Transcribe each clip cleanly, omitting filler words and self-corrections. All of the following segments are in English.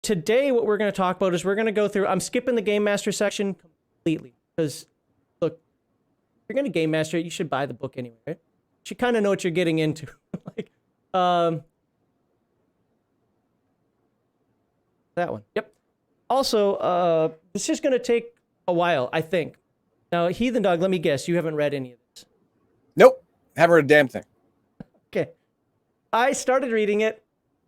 today what we're going to talk about is we're going to go through, I'm skipping the Game Master section completely because, look, if you're going to Game Master it, you should buy the book anyway, right? You should kind of know what you're getting into. Like, that one. Yep. Also, this is going to take a while, I think. Now, Heathen Dog, let me guess, you haven't read any of this. Nope. Haven't read a damn thing. Okay. I started reading it,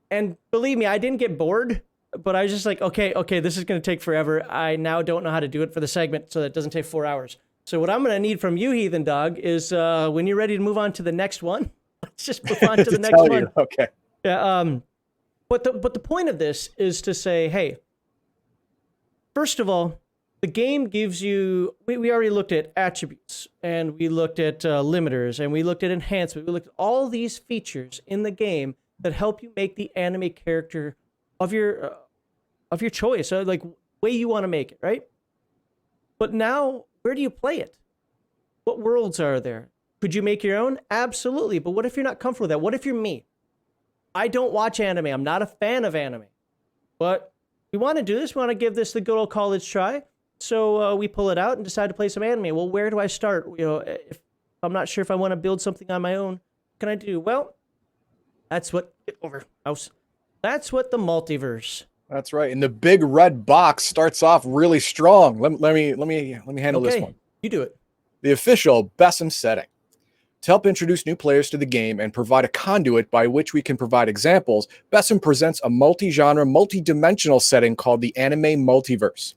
and believe me, I didn't get bored, but I was just like, okay, this is going to take forever. I now don't know how to do it for the segment so that it doesn't take 4 hours. So what I'm going to need from you, Heathen Dog, is when you're ready to move on to the next one, let's just move on to the next one. Okay. Yeah. But the point of this is to say, hey, first of all, the game gives you, we already looked at attributes, and we looked at limiters, and we looked at enhancement. We looked at all these features in the game that help you make the anime character of your choice, like way you want to make it, right? But now, where do you play it? What worlds are there? Could you make your own? Absolutely. But what if you're not comfortable with that? What if you're me? I don't watch anime. I'm not a fan of anime. But we want to do this. We want to give this the good old college try. So we pull it out and decide to play some anime. Well, where do I start? You know, if I'm not sure if I want to build something on my own, what can I do? Well, that's what That's what the multiverse. That's right. And the big red box starts off really strong. Let me handle this one. You do it. The official BESM setting. To help introduce new players to the game and provide a conduit by which we can provide examples, BESM presents a multi-genre, multi-dimensional setting called the Anime Multiverse.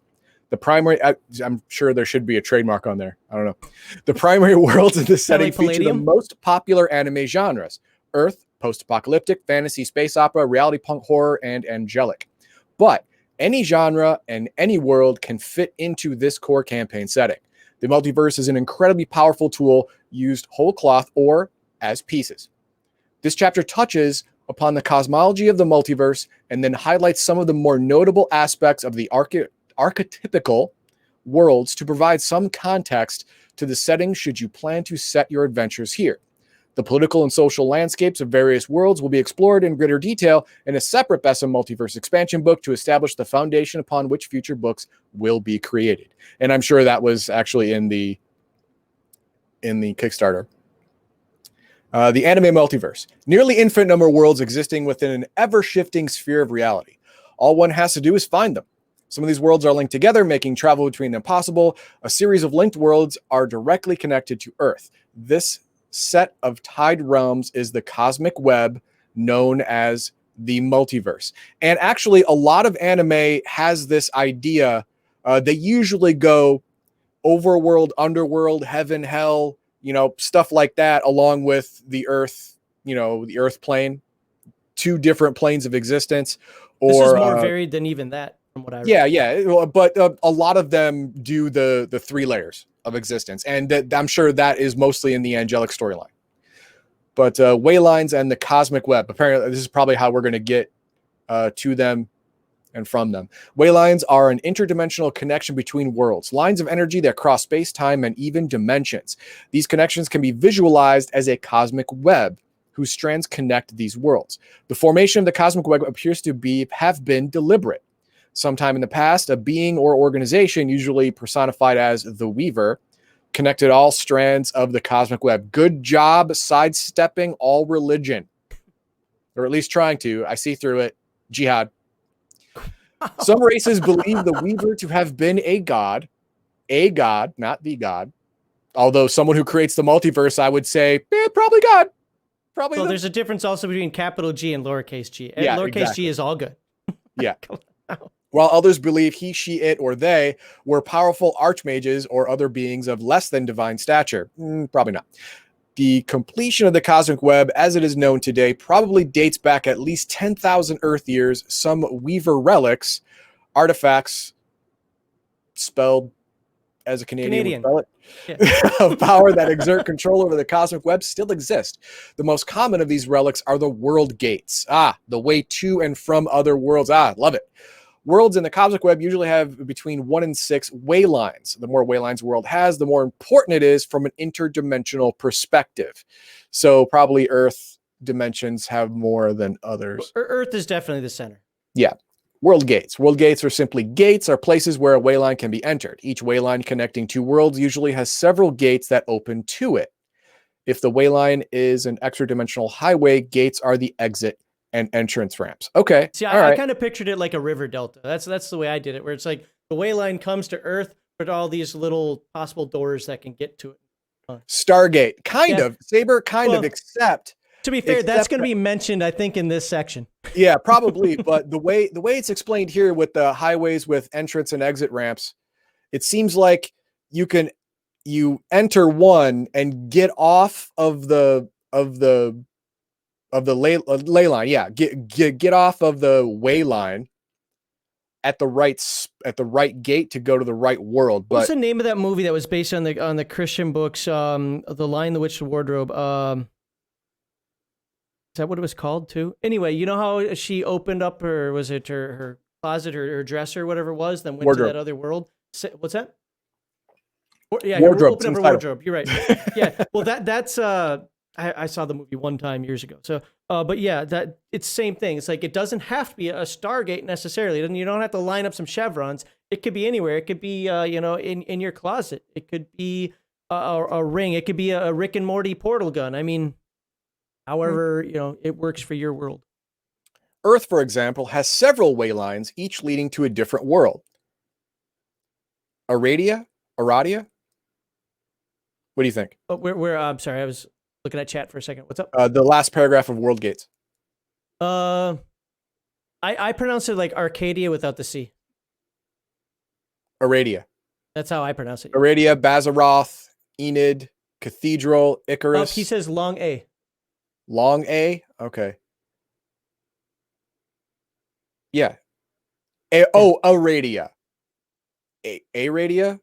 The primary, I'm sure there should be a trademark on there. I don't know. The primary worlds in this setting feature the most popular anime genres: Earth, post-apocalyptic, fantasy, space opera, reality punk, horror, and angelic. But any genre and any world can fit into this core campaign setting. The multiverse is an incredibly powerful tool used whole cloth or as pieces. This chapter touches upon the cosmology of the multiverse and then highlights some of the more notable aspects of the archetypical worlds to provide some context to the setting should you plan to set your adventures here. The political and social landscapes of various worlds will be explored in greater detail in a separate BESM Multiverse expansion book to establish the foundation upon which future books will be created. And I'm sure that was actually in the Kickstarter. The Anime Multiverse. Nearly infinite number of worlds existing within an ever-shifting sphere of reality. All one has to do is find them. Some of these worlds are linked together, making travel between them possible. A series of linked worlds are directly connected to Earth. This set of tied realms is the cosmic web known as the multiverse. And actually, a lot of anime has this idea. They usually go overworld, underworld, heaven, hell, stuff like that, along with the Earth, the Earth plane, two different planes of existence. Or this is more varied than even that. From what I read. Yeah. But a lot of them do the three layers of existence. And I'm sure that is mostly in the angelic storyline. But Waylines and the cosmic web, apparently this is probably how we're going to get to them and from them. Waylines are an interdimensional connection between worlds, lines of energy that cross space, time, and even dimensions. These connections can be visualized as a cosmic web whose strands connect these worlds. The formation of the cosmic web appears to have been deliberate. Sometime in the past, a being or organization, usually personified as the Weaver, connected all strands of the cosmic web. Good job sidestepping all religion. Or at least trying to. I see through it. Jihad. Some races believe the Weaver to have been a god, not the god. Although someone who creates the multiverse, I would say, probably God. Probably. Well, there's a difference also between capital G and lowercase g. Yeah, lowercase exactly. G is all good. Yeah. While others believe he, she, it, or they were powerful archmages or other beings of less than divine stature. Probably not. The completion of the cosmic web, as it is known today, probably dates back at least 10,000 Earth years. Some Weaver relics, artifacts, spelled as a Canadian. Yeah. Of power that exert control over the cosmic web still exist. The most common of these relics are the world gates. The way to and from other worlds. Love it. Worlds in the cosmic web usually have between 1 and 6 waylines. The more waylines a world has, the more important it is from an interdimensional perspective. So probably Earth dimensions have more than others. Earth is definitely the center. Yeah. World gates. World gates are simply gates, are places where a wayline can be entered. Each wayline connecting two worlds usually has several gates that open to it. If the wayline is an extra-dimensional highway, gates are the exit and entrance ramps. Okay. See, all right. I kind of pictured it like a river delta. That's the way I did it, where it's like the wayline comes to Earth, but all these little possible doors that can get to it. Stargate, kind of. Saber, kind of, except... To be fair, that's going to be mentioned, I think, in this section. Yeah, probably. But the way it's explained here with the highways with entrance and exit ramps, it seems like you enter one and get off of the ley line. Yeah, get off of the way line at the right gate to go to the right world. But what's the name of that movie that was based on the Christian books? The Lion, the Witch, the Wardrobe. Is that what it was called too? Anyway, you know how she opened up her closet or her dresser, whatever it was, then went wardrobe. To that other world? What's that? Yeah, wardrobe. Open up her wardrobe. You're right. Yeah. Well, that's I saw the movie one time years ago. So, but yeah, that it's the same thing. It's like it doesn't have to be a Stargate necessarily. Then you don't have to line up some chevrons. It could be anywhere. It could be in your closet. It could be a ring. It could be a Rick and Morty portal gun. I mean, however it works for your world. Earth, for example, has several way lines, each leading to a different world. Aradia. What do you think? Oh, I'm sorry, I was looking at chat for a second. What's up? The last paragraph of World Gates. I pronounce it like Arcadia without the C. Aradia. That's how I pronounce it. Aradia, Bazaroth, Enid, Cathedral, Icarus. He says long A. Long A? Okay. Yeah. Aradia. Aradia?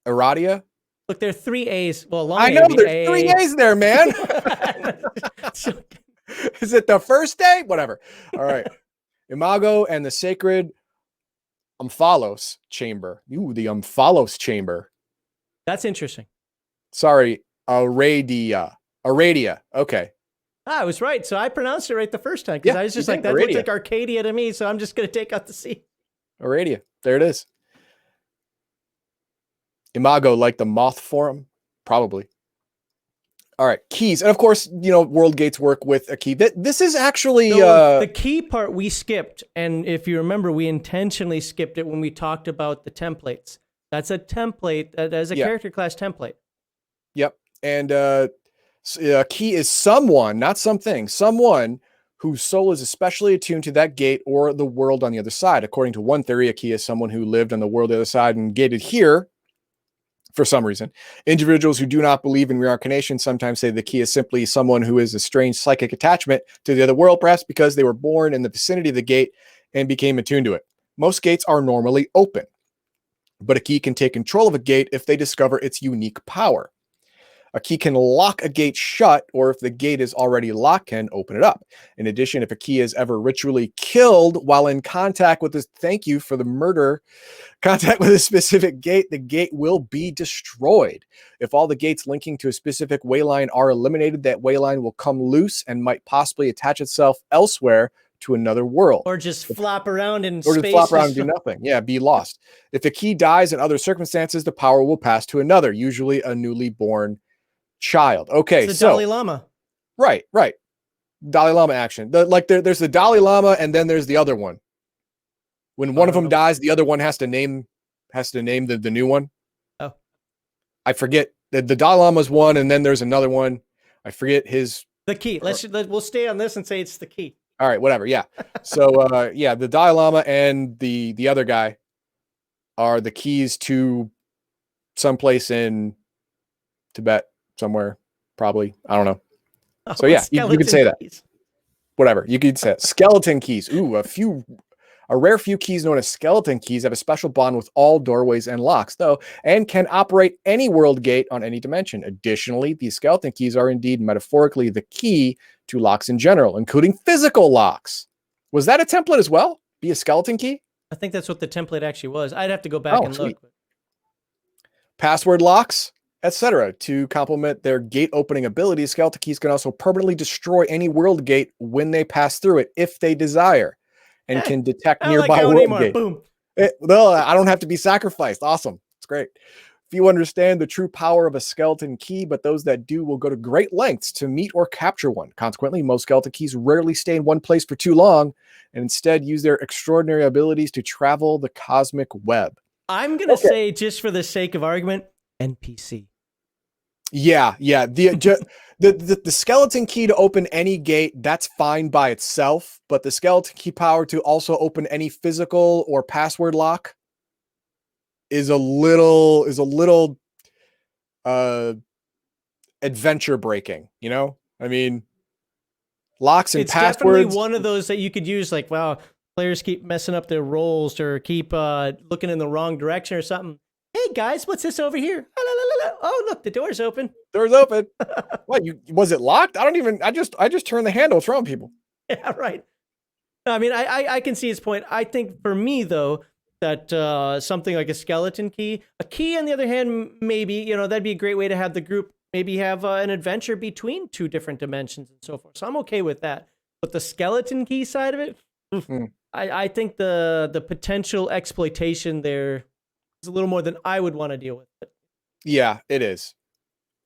Aradia? Look, there are 3 A's. Well, long I know, there's 3 A's there, man. Is it the first day? Whatever. All right. Imago and the sacred Omphalos chamber. Ooh, the Omphalos chamber. That's interesting. Sorry. Aradia. Okay. I was right. So I pronounced it right the first time because I was just like, that looks like Arcadia to me. So I'm just going to take out the C. Aradia. There it is. Imago, like the moth form? Probably. All right. Keys. And of course, world gates work with a key. This is actually... the key part we skipped. And if you remember, we intentionally skipped it when we talked about the templates. That's a template. That is a character class template. Yep. And a key is someone, not something, someone whose soul is especially attuned to that gate or the world on the other side. According to one theory, a key is someone who lived on the world on the other side and gated here for some reason. Individuals who do not believe in reincarnation sometimes say the key is simply someone who has a strange psychic attachment to the other world, perhaps because they were born in the vicinity of the gate and became attuned to it. Most gates are normally open, but a key can take control of a gate if they discover its unique power. A key can lock a gate shut, or if the gate is already locked, can open it up. In addition, if a key is ever ritually killed while in contact with this, thank you for the murder, contact with a specific gate, the gate will be destroyed. If all the gates linking to a specific wayline are eliminated, that wayline will come loose and might possibly attach itself elsewhere to another world. Or just flop around in space. Or just flop around and do nothing. Yeah, be lost. If a key dies in other circumstances, the power will pass to another, usually a newly born child. Okay, it's the Dalai Lama. Right. Dalai Lama action. There's the Dalai Lama, and then there's the other one. When one of them dies, the other one has to name the new one. Oh, I forget. The Dalai Lama's one, and then there's another one. I forget his. The key. We'll stay on this and say it's the key. All right, whatever. Yeah. So the Dalai Lama and the other guy are the keys to someplace in Tibet. Somewhere, probably. I don't know. So yeah, you could say that. Whatever. You could say it. Skeleton keys. Ooh, a rare few keys known as skeleton keys have a special bond with all doorways and locks, though, and can operate any world gate on any dimension. Additionally, these skeleton keys are indeed metaphorically the key to locks in general, including physical locks. Was that a template as well? Be a skeleton key? I think that's what the template actually was. I'd have to go back and look. Password locks, etc. To complement their gate opening abilities, skeleton keys can also permanently destroy any world gate when they pass through it, if they desire. and can detect I don't like nearby how world anymore. gates. Boom. No, I don't have to be sacrificed. Awesome. It's great. Few understand the true power of a skeleton key, but those that do will go to great lengths to meet or capture one. Consequently, most skeleton keys rarely stay in one place for too long and instead use their extraordinary abilities to travel the cosmic web. I'm going to say, just for the sake of argument, NPC. Yeah. The skeleton key to open any gate, that's fine by itself, but the skeleton key power to also open any physical or password lock is a little adventure breaking, you know? I mean, locks and It's definitely passwords. one of those that you could use, like, wow, players keep messing up their rolls or keep looking in the wrong direction or something. Hey guys, what's this over here? Oh, look, the door's open. Door's open. What, was it locked? I just turned the handle. What's wrong with people? Yeah, right. I mean, I can see his point. I think for me, though, that something like a skeleton key, a key, on the other hand, maybe, that'd be a great way to have the group maybe have an adventure between two different dimensions and so forth. So I'm okay with that. But the skeleton key side of it, I think the potential exploitation there is a little more than I would want to deal with it. Yeah, it is.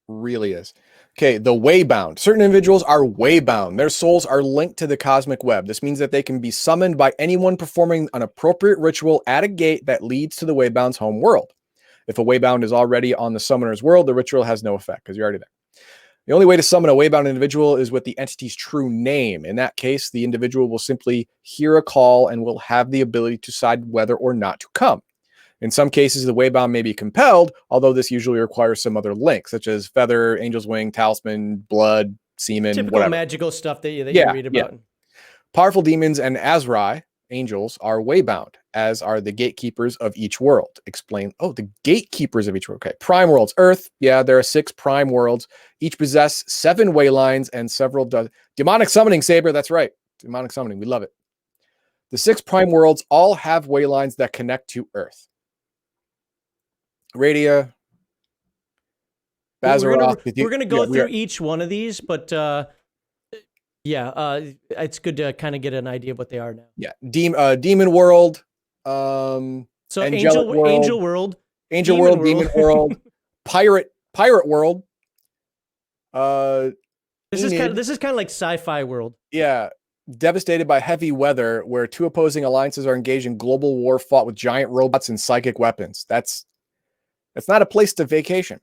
Really is. Okay, the waybound. Certain individuals are waybound. Their souls are linked to the cosmic web. This means that they can be summoned by anyone performing an appropriate ritual at a gate that leads to the waybound's home world. If a waybound is already on the summoner's world, the ritual has no effect because you're already there. The only way to summon a waybound individual is with the entity's true name. In that case, the individual will simply hear a call and will have the ability to decide whether or not to come. In some cases, the waybound may be compelled, although this usually requires some other link, such as feather, angel's wing, talisman, blood, semen, Typical whatever. magical stuff that you read about. Yeah. Powerful demons and Azrai, angels, are waybound, as are the gatekeepers of each world. Explain. Oh, the gatekeepers of each world. Okay. Prime worlds. Earth. Yeah, there are 6 prime worlds. Each possess 7 waylines and several demonic summoning, Saber. That's right. Demonic summoning. We love it. The 6 prime worlds all have waylines that connect to Earth. Radia, Bazaroth. We're gonna go through each one of these, but it's good to kind of get an idea of what they are now. Yeah, demon world. So angel world, demon world, pirate world. This is kind of like sci-fi world. Yeah, devastated by heavy weather, where 2 opposing alliances are engaged in global war, fought with giant robots and psychic weapons. That's not a place to vacation.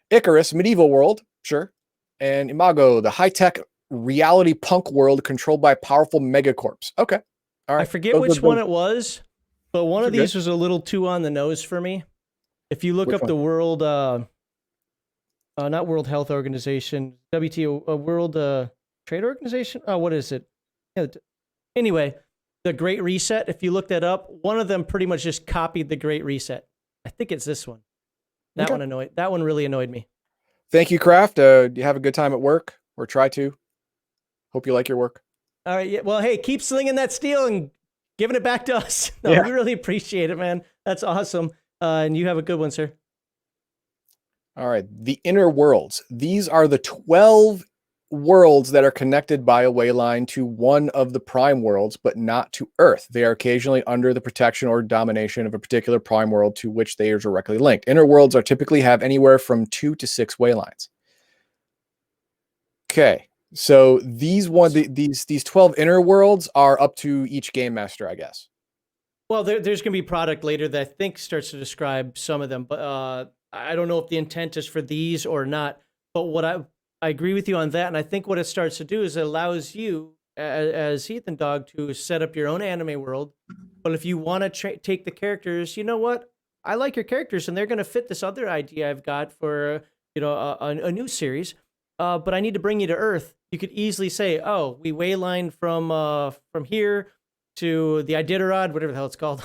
Icarus, medieval world, sure. And Imago, the high-tech reality punk world controlled by powerful megacorps. Okay. All right. I forget which one it was, but one of these was a little too on the nose for me. If you look up the world, not World Health Organization, WTO, World Trade Organization? Oh, what is it? Anyway, the Great Reset, if you look that up, one of them pretty much just copied the Great Reset. I think it's this one. That one really annoyed me. Thank you, Kraft. Do you have a good time at work, or try to? Hope you like your work. All right. Yeah. Well, hey, keep slinging that steel and giving it back to us. We really appreciate it, man. That's awesome. And you have a good one, sir. All right. The inner worlds. These are the 12 worlds that are connected by a wayline to one of the prime worlds, but not to Earth. They are occasionally under the protection or domination of a particular prime world to which they are directly linked. Inner worlds are typically have anywhere from 2 to 6 waylines. Okay, so these 12 inner worlds are up to each game master, I guess. Well, there's going to be product later that I think starts to describe some of them, but I don't know if the intent is for these or not. But what I agree with you on that, and I think what it starts to do is it allows you, as Heath and Dog, to set up your own anime world. But if you want to take the characters, you know what? I like your characters, and they're going to fit this other idea I've got for a new series. But I need to bring you to Earth. You could easily say, "Oh, we wayline from here to the Iditarod, whatever the hell it's called,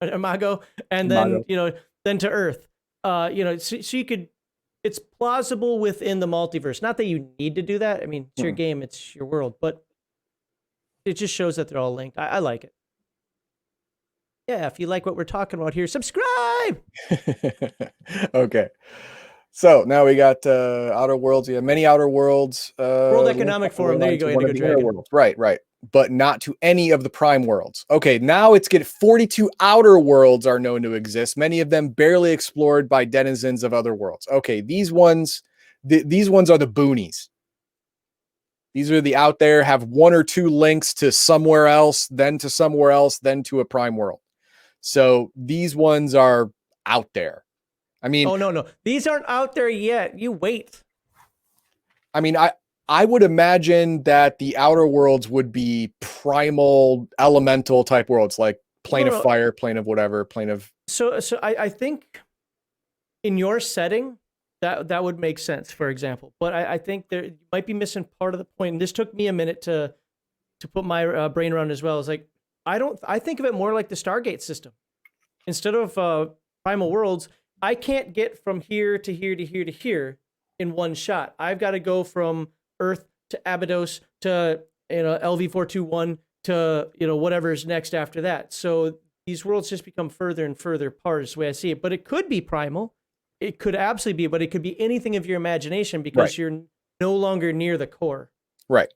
Imago, and then then to Earth." So you could. It's plausible within the multiverse. Not that you need to do that. I mean, it's your game, it's your world, but it just shows that they're all linked. I like it. Yeah, if you like what we're talking about here, subscribe. Okay. So now we got Outer Worlds. We have many Outer Worlds. World Economic Forum. There you go, Indigo Dragon. Right. but not to any of the prime worlds. Okay, now it's get 42 outer worlds are known to exist, many of them barely explored by denizens of other worlds. Okay, these ones are the boonies. These are the out there, have one or two links to somewhere else, then to somewhere else, then to a prime world. So these ones are out there. I mean, oh no, these aren't out there yet. You wait. I mean, I would imagine that the outer worlds would be primal, elemental type worlds, like plane of fire, plane of whatever, plane of. So I think in your setting, that would make sense, for example. But I think there you might be missing part of the point. And this took me a minute to put my brain around as well. It's like I think of it more like the Stargate system. Instead of primal worlds, I can't get from here to here to here to here in one shot. I've got to go from Earth to Abydos to LV421 to whatever's next after that. So these worlds just become further and further apart is the way I see it. But it could be primal. It could absolutely be, but it could be anything of your imagination because you're no longer near the core. Right.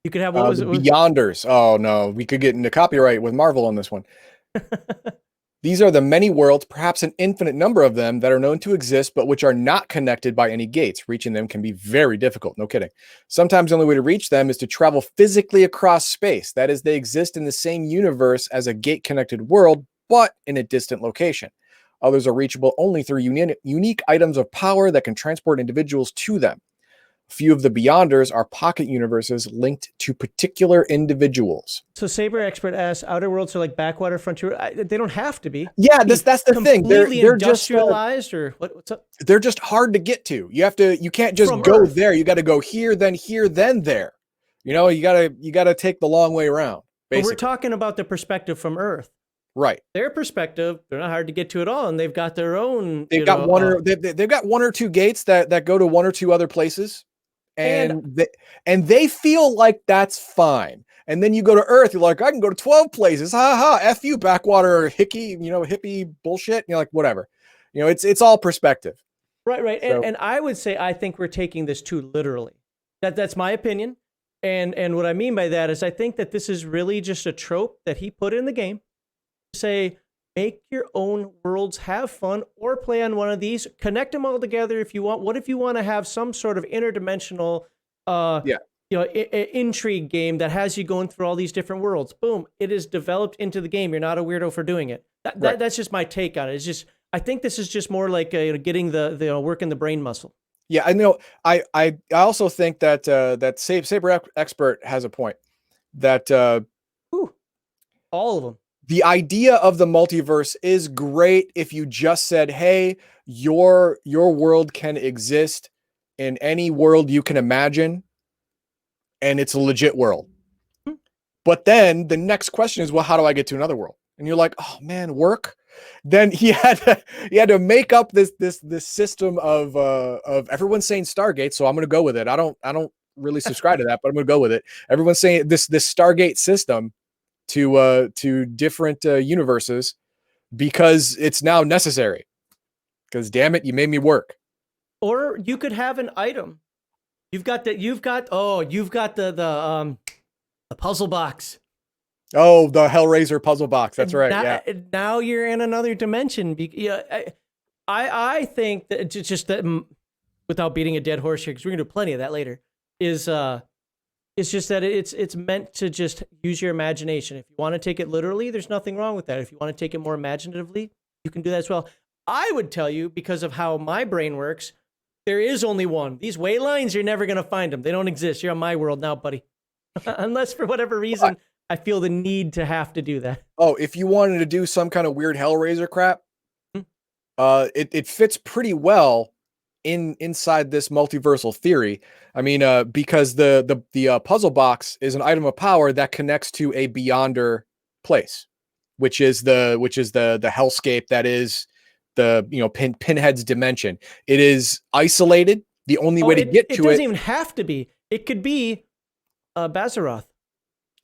You could have what was the it? Beyonders. Oh no, we could get into copyright with Marvel on this one. These are the many worlds, perhaps an infinite number of them, that are known to exist, but which are not connected by any gates. Reaching them can be very difficult. No kidding. Sometimes the only way to reach them is to travel physically across space. That is, they exist in the same universe as a gate-connected world, but in a distant location. Others are reachable only through unique items of power that can transport individuals to them. A few of the Beyonders are pocket universes linked to particular individuals. So Saber Expert asks, outer worlds are like backwater frontier. They don't have to be. Yeah, that's the thing. They're industrialized, or what's up? They're just hard to get to. You can't just go there. You got to go here, then there. You gotta take the long way around. Basically. But we're talking about the perspective from Earth. Right. Their perspective, they're not hard to get to at all, and they've got their own. They've got one or two gates that go to one or two other places. And they feel like that's fine. And then you go to Earth, you're like, I can go to 12 places. Ha ha, F you, backwater hippie bullshit. And you're like, whatever. It's all perspective. Right. So, and I would say I think we're taking this too literally. That's my opinion. And what I mean by that is I think that this is really just a trope that he put in the game. Say, make your own worlds, have fun, or play on one of these. Connect them all together if you want. What if you want to have some sort of interdimensional, intrigue game that has you going through all these different worlds? Boom! It is developed into the game. You're not a weirdo for doing it. That's just my take on it. It's just I think this is just more like getting the working the brain muscle. Yeah, I know. I also think that that Saber Expert has a point. That all of them. The idea of the multiverse is great if you just said, hey, your world can exist in any world you can imagine, and it's a legit world. But then the next question is, well, how do I get to another world? And you're like, oh man, work. Then he had to make up this system of everyone's saying Stargate, so I'm gonna go with it. I don't really subscribe to that, but I'm gonna go with it. Everyone's saying this Stargate system to different universes because it's now necessary. Because damn it, you made me work. Or you could have an item. You've got the puzzle box. Oh, the Hellraiser puzzle box. That's right. Now you're in another dimension. I think that just that, without beating a dead horse here, because we're gonna do plenty of that later, is it's just that it's meant to just use your imagination. If you want to take it literally, there's nothing wrong with that. If you want to take it more imaginatively, you can do that as well. I would tell you, because of how my brain works, there is only one. These way lines, you're never going to find them. They don't exist. You're on my world now, buddy. Unless for whatever reason, I feel the need to have to do that. Oh, if you wanted to do some kind of weird Hellraiser crap, it fits pretty well inside this multiversal theory. I mean, because the puzzle box is an item of power that connects to a Beyonder place, which is the hellscape that is the Pinhead's dimension. It is isolated. The only way to get to it doesn't even have to be. It could be Bazaroth.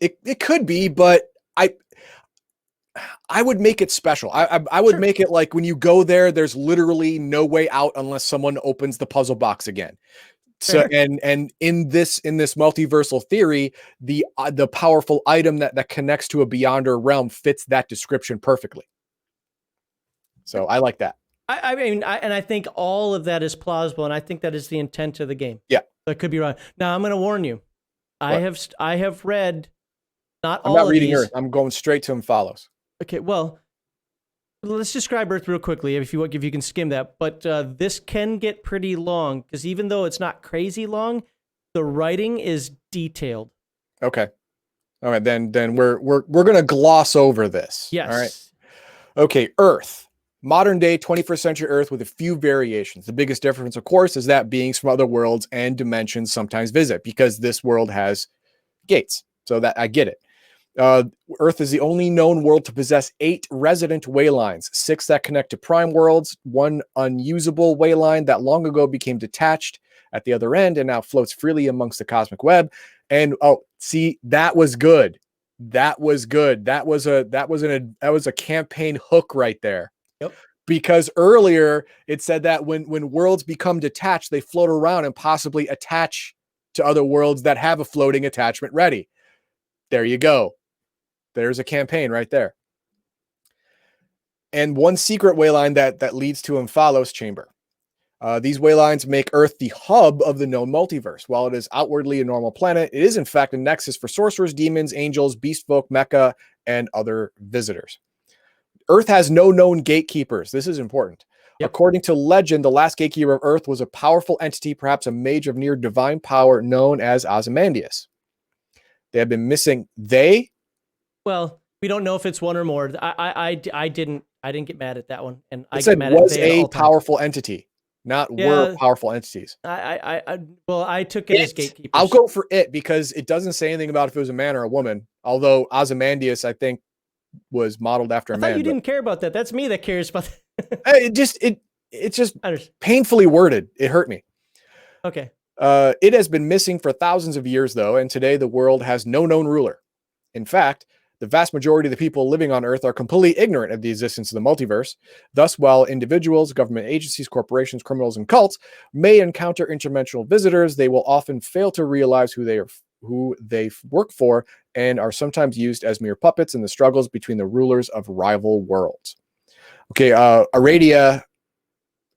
It could be, but I would make it special. I would make it like when you go there, there's literally no way out unless someone opens the puzzle box again. So and in this multiversal theory, the powerful item that connects to a beyonder realm fits that description perfectly. So I like that. I mean, I think all of that is plausible, and I think that is the intent of the game. Yeah, I could be wrong. Now I'm going to warn you. What? I have read not I'm all not of reading these. Earth. I'm going straight to Follows. Okay, well, let's describe Earth real quickly if you can skim that. But this can get pretty long because even though it's not crazy long, the writing is detailed. Okay. All right, then we're going to gloss over this. Yes. All right. Okay, Earth. Modern day 21st century Earth with a few variations. The biggest difference, of course, is that beings from other worlds and dimensions sometimes visit because this world has gates. So that I get it. Earth is the only known world to possess 8 resident way lines, 6 that connect to prime worlds, 1 unusable way line that long ago became detached at the other end and now floats freely amongst the cosmic web. And see, that was good. That was good. That was a campaign hook right there. Yep. Because earlier it said that when worlds become detached, they float around and possibly attach to other worlds that have a floating attachment ready. There you go. There's a campaign right there. And 1 secret wayline that leads to Omphalos chamber. These waylines make Earth the hub of the known multiverse. While it is outwardly a normal planet, it is in fact a nexus for sorcerers, demons, angels, beast folk, mecha, and other visitors. Earth has no known gatekeepers. This is important. Yep. According to legend, the last gatekeeper of Earth was a powerful entity, perhaps a mage of near divine power known as Ozymandias. They have been missing. Well, we don't know if it's one or more. I didn't get mad at that one, and I said get mad was at they a powerful entity, not were powerful entities. I took it as gatekeepers. I'll go for it because it doesn't say anything about if it was a man or a woman. Although Ozymandias, I think, was modeled after a man. You didn't care about that. That's me that cares about that. It's just painfully worded. It hurt me. Okay. It has been missing for thousands of years, though, and today the world has no known ruler. In fact, the vast majority of the people living on Earth are completely ignorant of the existence of the multiverse. Thus, while individuals, government agencies, corporations, criminals, and cults may encounter interdimensional visitors, they will often fail to realize who they work for and are sometimes used as mere puppets in the struggles between the rulers of rival worlds. Okay, Aradia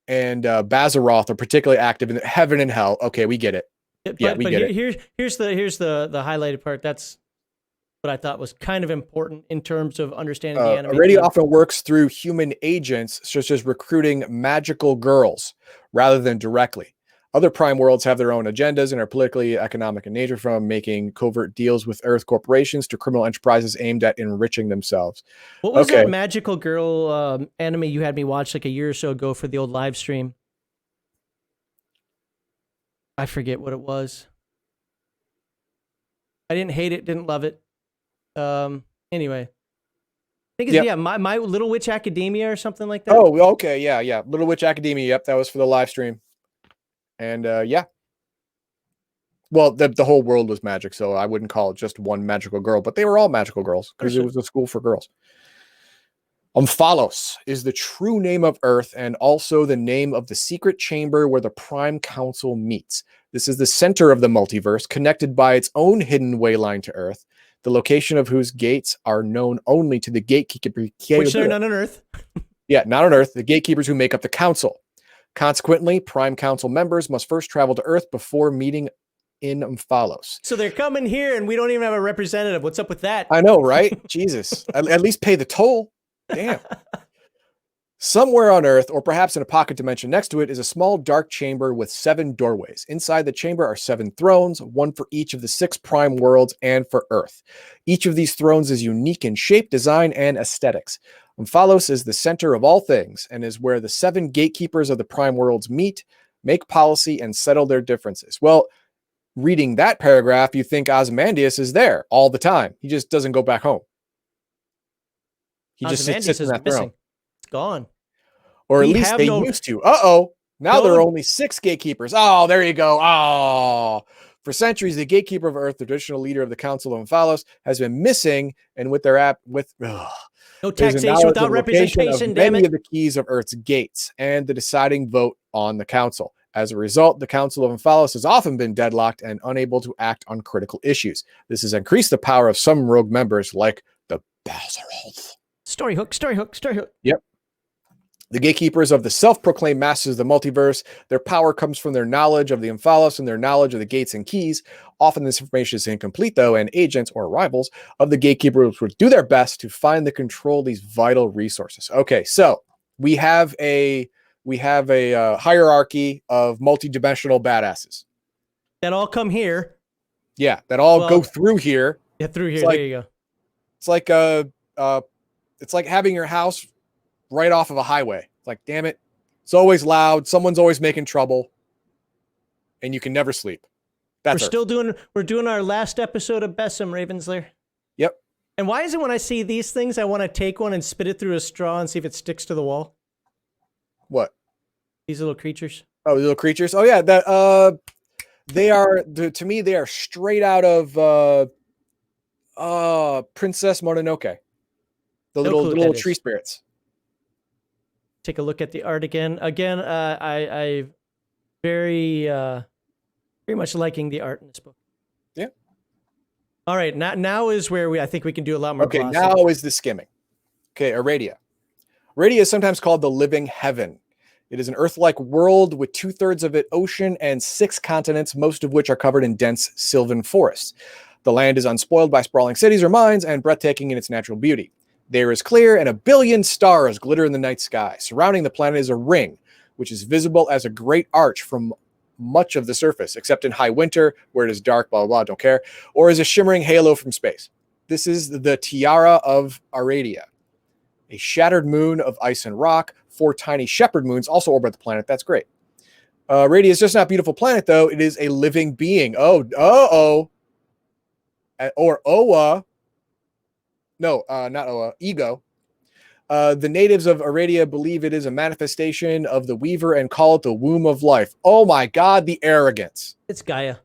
and Bazaroth are particularly active in heaven and hell. Okay, we get it. We get it. Here's the highlighted part. That's what I thought was kind of important in terms of understanding the anime. Aradia often works through human agents, such as recruiting magical girls, rather than directly. Other prime worlds have their own agendas and are politically, economic in nature, from making covert deals with Earth corporations to criminal enterprises aimed at enriching themselves. What was that magical girl anime you had me watch like a year or so ago for the old live stream? I forget what it was. I didn't hate it, didn't love it. Anyway. I think it's, my Little Witch Academia or something like that. Oh, okay, yeah. Little Witch Academia, yep, that was for the live stream. And well, the whole world was magic, so I wouldn't call it just one magical girl, but they were all magical girls because it was a school for girls. Omphalos is the true name of Earth and also the name of the secret chamber where the Prime Council meets. This is the center of the multiverse, connected by its own hidden way line to Earth, the location of whose gates are known only to the gatekeeper. Which they're not on Earth. Yeah, not on Earth, the gatekeepers who make up the council. Consequently, Prime Council members must first travel to Earth before meeting in Omphalos. So they're coming here and we don't even have a representative. What's up with that? I know, right? Jesus. At least pay the toll. Damn. Somewhere on Earth, or perhaps in a pocket dimension next to it, is a small dark chamber with 7 doorways. Inside the chamber are 7 thrones, 1 for each of the 6 prime worlds and for Earth. Each of these thrones is unique in shape, design, and aesthetics. Omphalos is the center of all things and is where the 7 gatekeepers of the prime worlds meet, make policy, and settle their differences. Well, reading that paragraph, you think Ozymandias is there all the time. He just doesn't go back home. He just sits in that throne. It's gone. Or at least they used to. Now there are only 6 gatekeepers. Oh, there you go. Oh, for centuries, the gatekeeper of Earth, the traditional leader of the Council of Omphalos, has been missing, and with their no taxation without representation. Damn many it. of the keys of Earth's gates and the deciding vote on the council. As a result, the Council of Omphalos has often been deadlocked and unable to act on critical issues. This has increased the power of some rogue members like the Bazarolf. Story hook, story hook, story hook. Yep. The gatekeepers of the self-proclaimed masters of the multiverse, their power comes from their knowledge of the Omphalos and their knowledge of the gates and keys. Often this information is incomplete, though, and agents or rivals of the gatekeepers would do their best to find and control these vital resources. Okay, so we have a hierarchy of multidimensional badasses that all come here. Yeah, that all go through here. Yeah, through here. There you go. It's like having your house right off of a highway. It's like, damn it, it's always loud. Someone's always making trouble, and you can never sleep. We're doing our last episode of BESM, Ravenslayer. Yep. And why is it when I see these things, I want to take one and spit it through a straw and see if it sticks to the wall? What? These little creatures. Oh, little creatures. Oh yeah, that they are to me they are straight out of Princess Mononoke. The little tree spirits. Take a look at the art again. I very much liking the art in this book. Yeah. All right, now is where I think we can do a lot more. Okay, glossing. now is the skimming. Okay, Aradia. Aradia is sometimes called the living heaven. It is an Earth-like world with 2/3 of it ocean and 6 continents, most of which are covered in dense sylvan forests. The land is unspoiled by sprawling cities or mines and breathtaking in its natural beauty. The air is clear and a billion stars glitter in the night sky. Surrounding the planet is a ring, which is visible as a great arch from much of the surface, except in high winter, where it is dark, blah, blah, blah, don't care, or as a shimmering halo from space. This is the tiara of Aradia, a shattered moon of ice and rock. 4 tiny shepherd moons also orbit the planet. That's great. Aradia is just not a beautiful planet, though. It is a living being. Or Oa. No, not Oa. Ego. The natives of Aradia believe it is a manifestation of the Weaver and call it the womb of life. Oh my God, the arrogance. It's Gaia.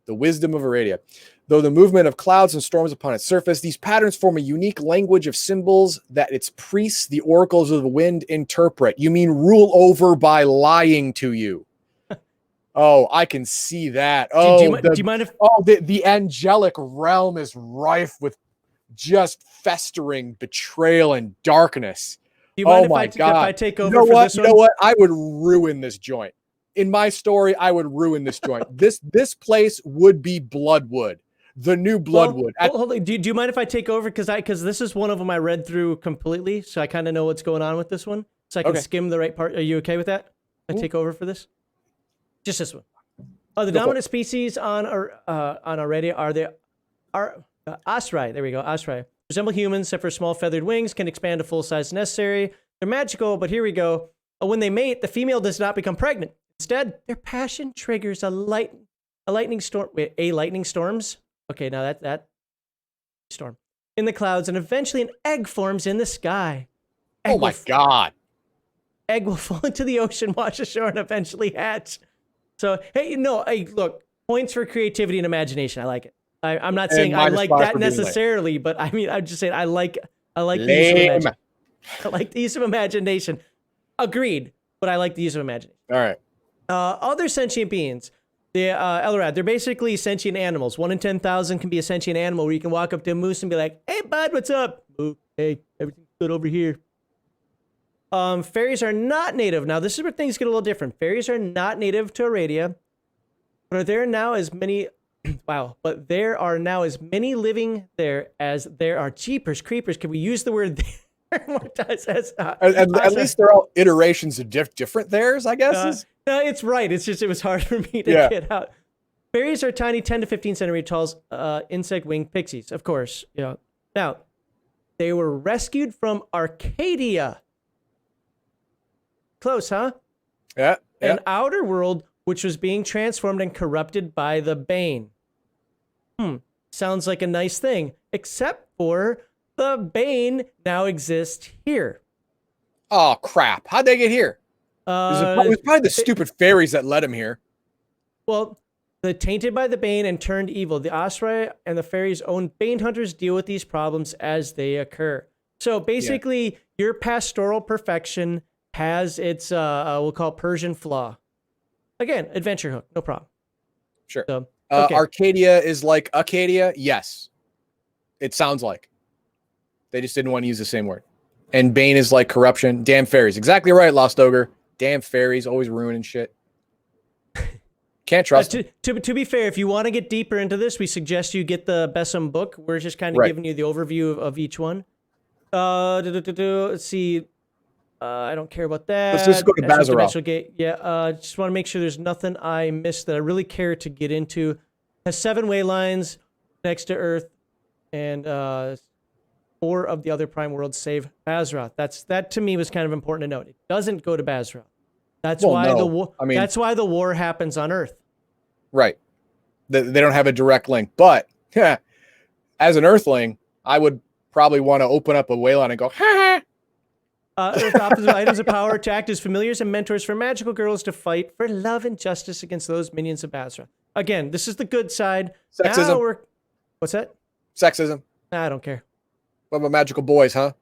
The wisdom of Aradia. Though the movement of clouds and storms upon its surface, these patterns form a unique language of symbols that its priests, the oracles of the wind, interpret. You mean rule over by lying to you. Oh, I can see that. Oh, do you mind if... Oh, the angelic realm is rife with just festering betrayal and darkness. Do you mind if I take over for this one? You know what? I would ruin this joint. In my story, I would ruin this joint. This place would be Bloodwood. The new Bloodwood. Hold on. Do you mind if I take over? Because this is one of them I read through completely, so I kind of know what's going on with this one. So I can skim the right part. Are you okay with that? I take over for this? Just this one. The dominant species on Aradia are Asrai. There we go. Asrai. Resemble humans, except for small feathered wings, can expand to full size necessary. They're magical, but here we go. When they mate, the female does not become pregnant. Instead, their passion triggers a lightning storm. Wait, lightning storms? Okay, now that storm in the clouds, and eventually an egg forms in the sky. Oh my God! Egg will fall into the ocean, wash ashore, and eventually hatch. So hey, look, points for creativity and imagination. I like it. I'm not saying I like that necessarily, but I mean, I'm just saying I like the use of imagination. Agreed, but I like the use of imagination. All right. Other sentient beings. The Elrad, they're basically sentient animals. 1 in 10,000 can be a sentient animal where you can walk up to a moose and be like, "Hey, bud, what's up?" "Oh, hey, everything's good over here." Fairies are not native. Now, this is where things get a little different. Fairies are not native to Aradia, but there are now as many. Wow, but there are now as many living there as there are jeepers creepers. Can we use the word there more times? At least they're all iterations of different theirs, I guess. No, it's right. It's just it was hard for me to get out. Fairies are tiny, 10 to 15 centimeter tall, insect-winged pixies, of course. Now, they were rescued from Arcadia. Close, huh? Yeah. An outer world which was being transformed and corrupted by the Bane. Sounds like a nice thing, except for the Bane now exists here. Oh, crap. How'd they get here? It was probably the stupid fairies that led him here. Well, the tainted by the Bane and turned evil. The Asrai and the fairies' own Bane hunters deal with these problems as they occur. So basically, your pastoral perfection has its we'll call it Persian flaw. Again, adventure hook, no problem. Sure. So, okay. Arcadia is like Acadia. Yes, it sounds like. They just didn't want to use the same word. And Bane is like corruption. Damn fairies. Exactly right, Lost Ogre. Damn fairies, always ruining shit. Can't trust them. To be fair, if you want to get deeper into this, we suggest you get the BESM book. We're just kind of giving you the overview of each one. Let's see. I don't care about that. Let's just go to Bazaroth. Gate. Yeah, just want to make sure there's nothing I missed that I really care to get into. Has 7 way lines next to Earth, and 4 of the other prime worlds save Bazaroth. That to me was kind of important to note. It doesn't go to Bazaroth. That's why that's why the war happens on Earth. Right. They don't have a direct link. But as an Earthling, I would probably want to open up a wayline and go, ha ha. Earth opposite items of power to act as familiars and mentors for magical girls to fight for love and justice against those minions of Bazaroth. Again, this is the good side. Sexism. What's that? Sexism. I don't care. What about magical boys, huh?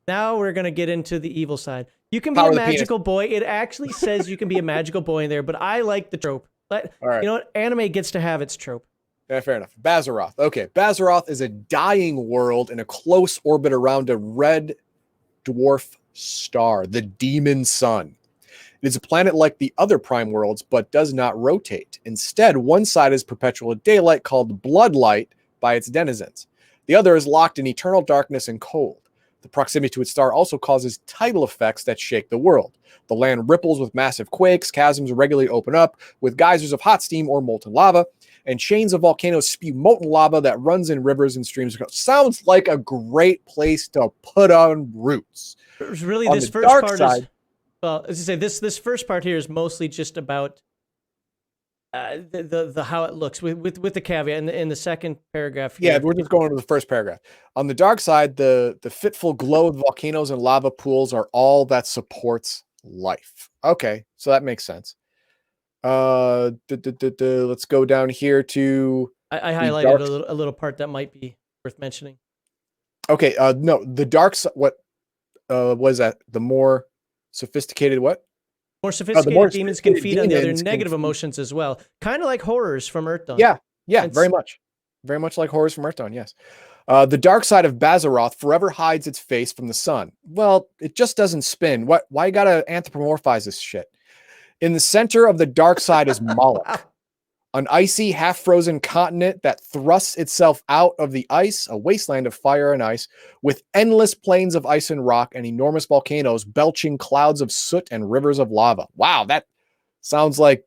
Now we're going to get into the evil side. You can be a magical boy. It actually says you can be a magical boy in there, but I like the trope. All right. You know what? Anime gets to have its trope. Yeah, fair enough. Bazaroth. Okay. Bazaroth is a dying world in a close orbit around a red dwarf star, the Demon Sun. It is a planet like the other prime worlds, but does not rotate. Instead, one side is perpetual daylight called bloodlight by its denizens. The other is locked in eternal darkness and cold. The proximity to its star also causes tidal effects that shake the world. The land ripples with massive quakes, chasms regularly open up with geysers of hot steam or molten lava, and chains of volcanoes spew molten lava that runs in rivers and streams. Sounds like a great place to put on roots. Really, this first part is, well, as I say, this first part here is mostly just about the how it looks with the caveat in the second paragraph here. Yeah, we're just going to the first paragraph. On the dark side, the fitful glow of volcanoes and lava pools are all that supports life. Okay, so that makes sense. Let's go down here to I highlighted a little part that might be worth mentioning. Okay, no, the dark side. What was that? The more sophisticated what? More sophisticated demons can feed on the other negative emotions as well. Kind of like horrors from Earthdawn. Yeah, very much. Very much like horrors from Earthdawn, yes. The dark side of Bazaroth forever hides its face from the sun. Well, it just doesn't spin. Why you gotta anthropomorphize this shit? In the center of the dark side is Moloch, an icy, half-frozen continent that thrusts itself out of the ice, a wasteland of fire and ice, with endless plains of ice and rock and enormous volcanoes belching clouds of soot and rivers of lava. Wow, that sounds like a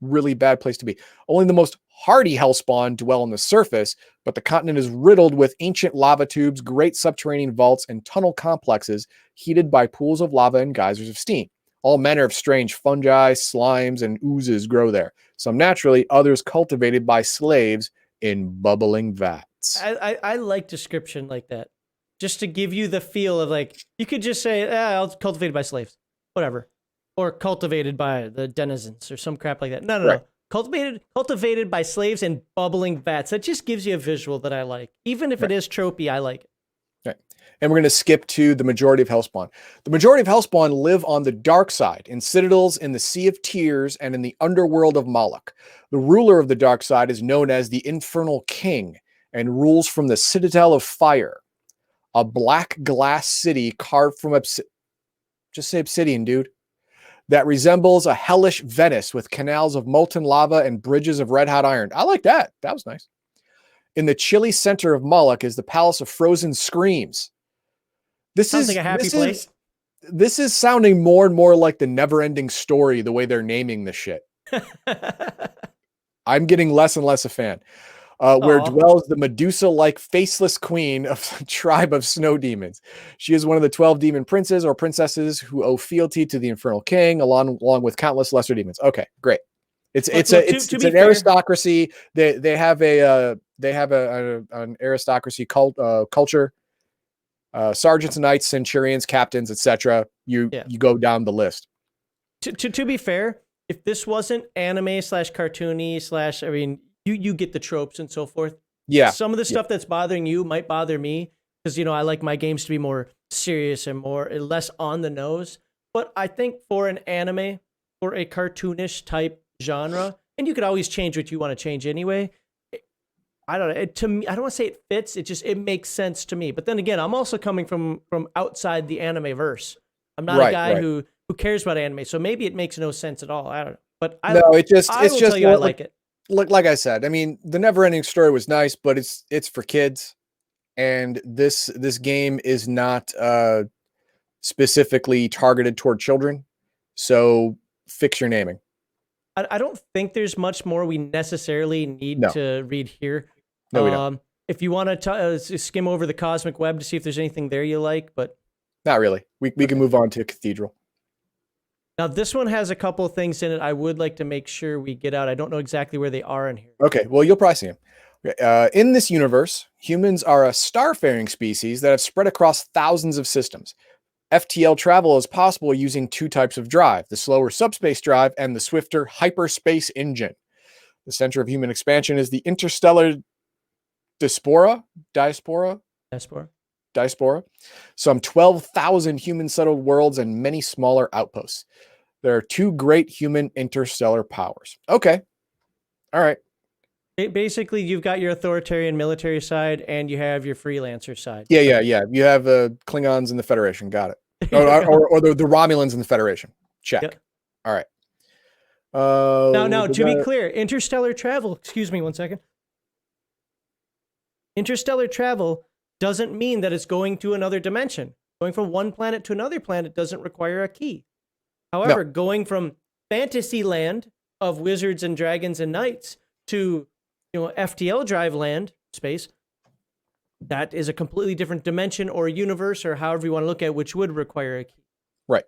really bad place to be. Only the most hardy hellspawn dwell on the surface, but the continent is riddled with ancient lava tubes, great subterranean vaults, and tunnel complexes heated by pools of lava and geysers of steam. All manner of strange fungi, slimes, and oozes grow there. Some naturally, others cultivated by slaves in bubbling vats. I like description like that. Just to give you the feel of like, you could just say, it's cultivated by slaves. Whatever. Or cultivated by the denizens or some crap like that. No. Cultivated by slaves in bubbling vats. That just gives you a visual that I like. Even if it is tropey, I like it. Right. And we're going to skip to the majority of Hellspawn. The majority of Hellspawn live on the dark side, in citadels, in the Sea of Tears, and in the underworld of Moloch. The ruler of the dark side is known as the Infernal King and rules from the Citadel of Fire, a black glass city carved from just say obsidian, dude, that resembles a hellish Venice with canals of molten lava and bridges of red-hot iron. I like that. That was nice. In the chilly center of Moloch is the Palace of Frozen Screams. Sounds like a happy place. This is sounding more and more like the never-ending story, the way they're naming this shit. I'm getting less and less a fan. Where dwells the Medusa-like faceless queen of the tribe of snow demons. She is one of the 12 demon princes or princesses who owe fealty to the Infernal King, along with countless lesser demons. Okay, great. It's an aristocracy. They have an aristocracy culture. Sergeants, knights, centurions, captains, etc. You go down the list. To be fair, if this wasn't anime / cartoony / I mean, you get the tropes and so forth. Yeah. Some of the stuff that's bothering you might bother me because I like my games to be more serious and less on the nose. But I think for an anime, for a cartoonish type genre, and you could always change what you want to change anyway. I don't know. To me, I don't want to say it fits. It makes sense to me. But then again, I'm also coming from outside the anime verse. I'm not a guy who cares about anime, so maybe it makes no sense at all. I don't know. But I will tell you I like it. Like I said, I mean, the Never-Ending Story was nice, but it's for kids, and this game is not specifically targeted toward children. So fix your naming. I don't think there's much more we necessarily need to read here. No, we don't. If you want to skim over the cosmic web to see if there's anything there you like, but not really. We can move on to Cathedral. Now, this one has a couple of things in it I would like to make sure we get out. I don't know exactly where they are in here. Okay, well, you'll probably see them. In this universe, humans are a starfaring species that have spread across thousands of systems. FTL travel is possible using two types of drive, the slower subspace drive and the swifter hyperspace engine. The center of human expansion is the interstellar diaspora. Some 12,000 human-settled worlds and many smaller outposts. There are two great human interstellar powers. Okay. All right. Basically, you've got your authoritarian military side and you have your freelancer side. Yeah. You have Klingons in the Federation. Got it. or the Romulans in the Federation. Check. Yep. All right. Now, to be clear, interstellar travel, excuse me 1 second. Interstellar travel doesn't mean that it's going to another dimension. Going from one planet to another planet doesn't require a key. However, going from fantasy land of wizards and dragons and knights to, FTL drive land space, that is a completely different dimension or universe or however you want to look at it, which would require a key. Right.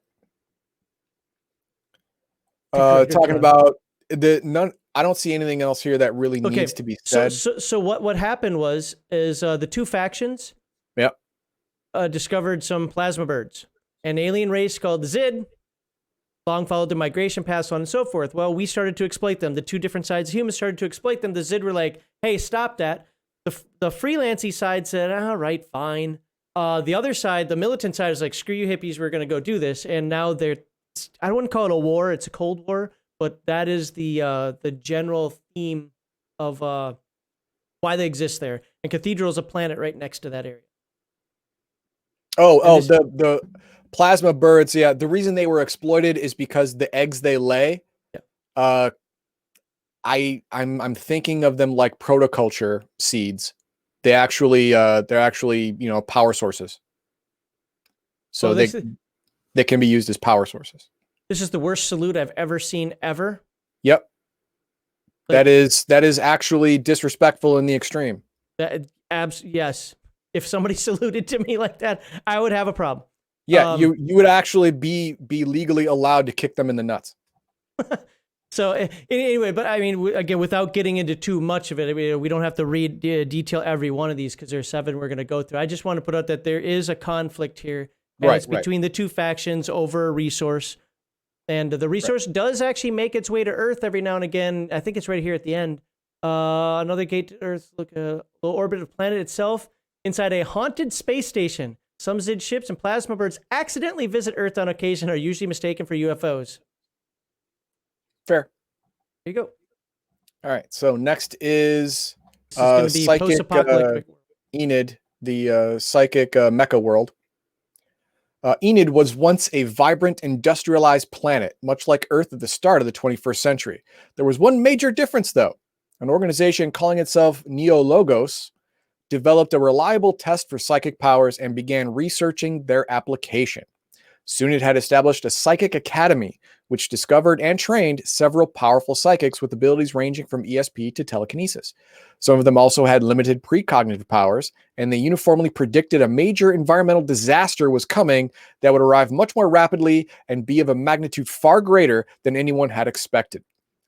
Talking about I don't see anything else here that really needs to be said. So what happened is the two factions discovered some plasma birds. An alien race called the Zid long followed the migration paths, so on and so forth. Well, we started to exploit them. The two different sides of humans started to exploit them. The Zid were like, hey, stop that. The freelancey side said, all right, fine. The other side, the militant side, is like, screw you hippies, we're going to go do this. And now I wouldn't call it a war, it's a Cold War, but that is the general theme of why they exist there. And Cathedral is a planet right next to that area. The plasma birds. Yeah, the reason they were exploited is because the eggs they lay. Yeah. I'm thinking of them like protoculture seeds. They're actually power sources. So they can be used as power sources. This is the worst salute I've ever seen ever. Yep. That is actually disrespectful in the extreme. Yes. If somebody saluted to me like that, I would have a problem. Yeah, you would actually be legally allowed to kick them in the nuts. So anyway, but I mean, again, without getting into too much of it, I mean, we don't have to read detail every one of these because there's 7 we're going to go through. I just want to put out that there is a conflict here, and it's between the two factions over a resource. And the resource does actually make its way to Earth every now and again. I think it's right here at the end. Another gate to Earth, look, a low orbit of planet itself inside a haunted space station. Some Zid ships and plasma birds accidentally visit Earth on occasion, are usually mistaken for UFOs. Fair. There you go. All right. So next is going to be psychic post-apocalyptic. Enid, the psychic mecha world. Enid was once a vibrant, industrialized planet, much like Earth at the start of the 21st century. There was one major difference, though. An organization calling itself Neo-Logos developed a reliable test for psychic powers and began researching their application. Soon it had established a psychic academy, which discovered and trained several powerful psychics with abilities ranging from ESP to telekinesis. Some of them also had limited precognitive powers, and they uniformly predicted a major environmental disaster was coming that would arrive much more rapidly and be of a magnitude far greater than anyone had expected.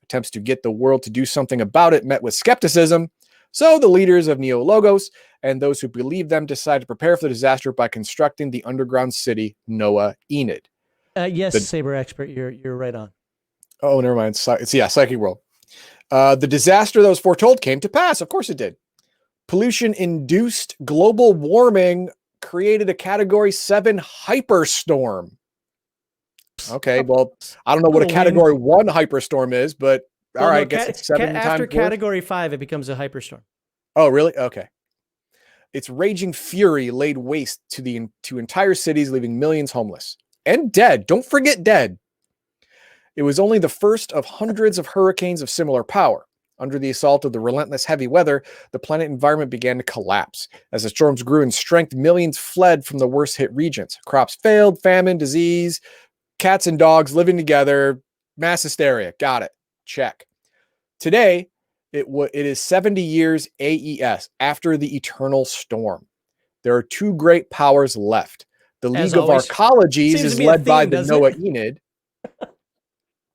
Attempts to get the world to do something about it met with skepticism, so the leaders of Neo-Logos and those who believed them decided to prepare for the disaster by constructing the underground city Noah Enid. Yes, Saber expert, you're right on. Oh, never mind. Psychic world. The disaster that was foretold came to pass. Of course it did. Pollution-induced global warming created a Category 7 hyperstorm. Okay, well, I don't know what a category 1 hyperstorm is, but all right, I guess it's 7 times after worse. category 5, it becomes a hyperstorm. Oh, really? Okay. Its raging fury laid waste to entire cities, leaving millions homeless and dead. Don't forget dead. It was only the first of hundreds of hurricanes of similar power. Under the assault of the relentless heavy weather, the planet environment began to collapse. As the storms grew in strength, millions fled from the worst hit regions. Crops failed, famine, disease, cats and dogs living together, mass hysteria. Got it. Check. Today, it is 70 years AES after the eternal storm. There are 2 great powers left. The League of Arcologies is led by the Noah Enid.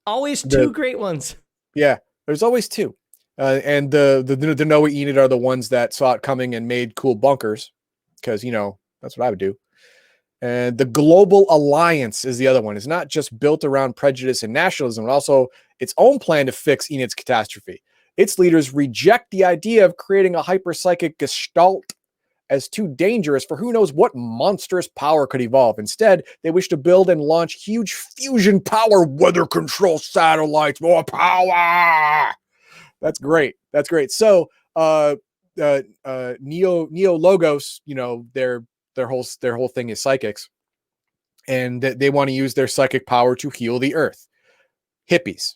Always 2 great ones. Yeah, there's always 2. And the Noah Enid are the ones that saw it coming and made cool bunkers, because, you know, that's what I would do. And the Global Alliance is the other one. It's not just built around prejudice and nationalism, but also its own plan to fix Enid's catastrophe. Its leaders reject the idea of creating a hyperpsychic gestalt as too dangerous for who knows what monstrous power could evolve. Instead, they wish to build and launch huge fusion power weather control satellites. More power. That's great. That's great. So, Neo Logos, you know, their whole thing is psychics, and they want to use their psychic power to heal the earth. Hippies.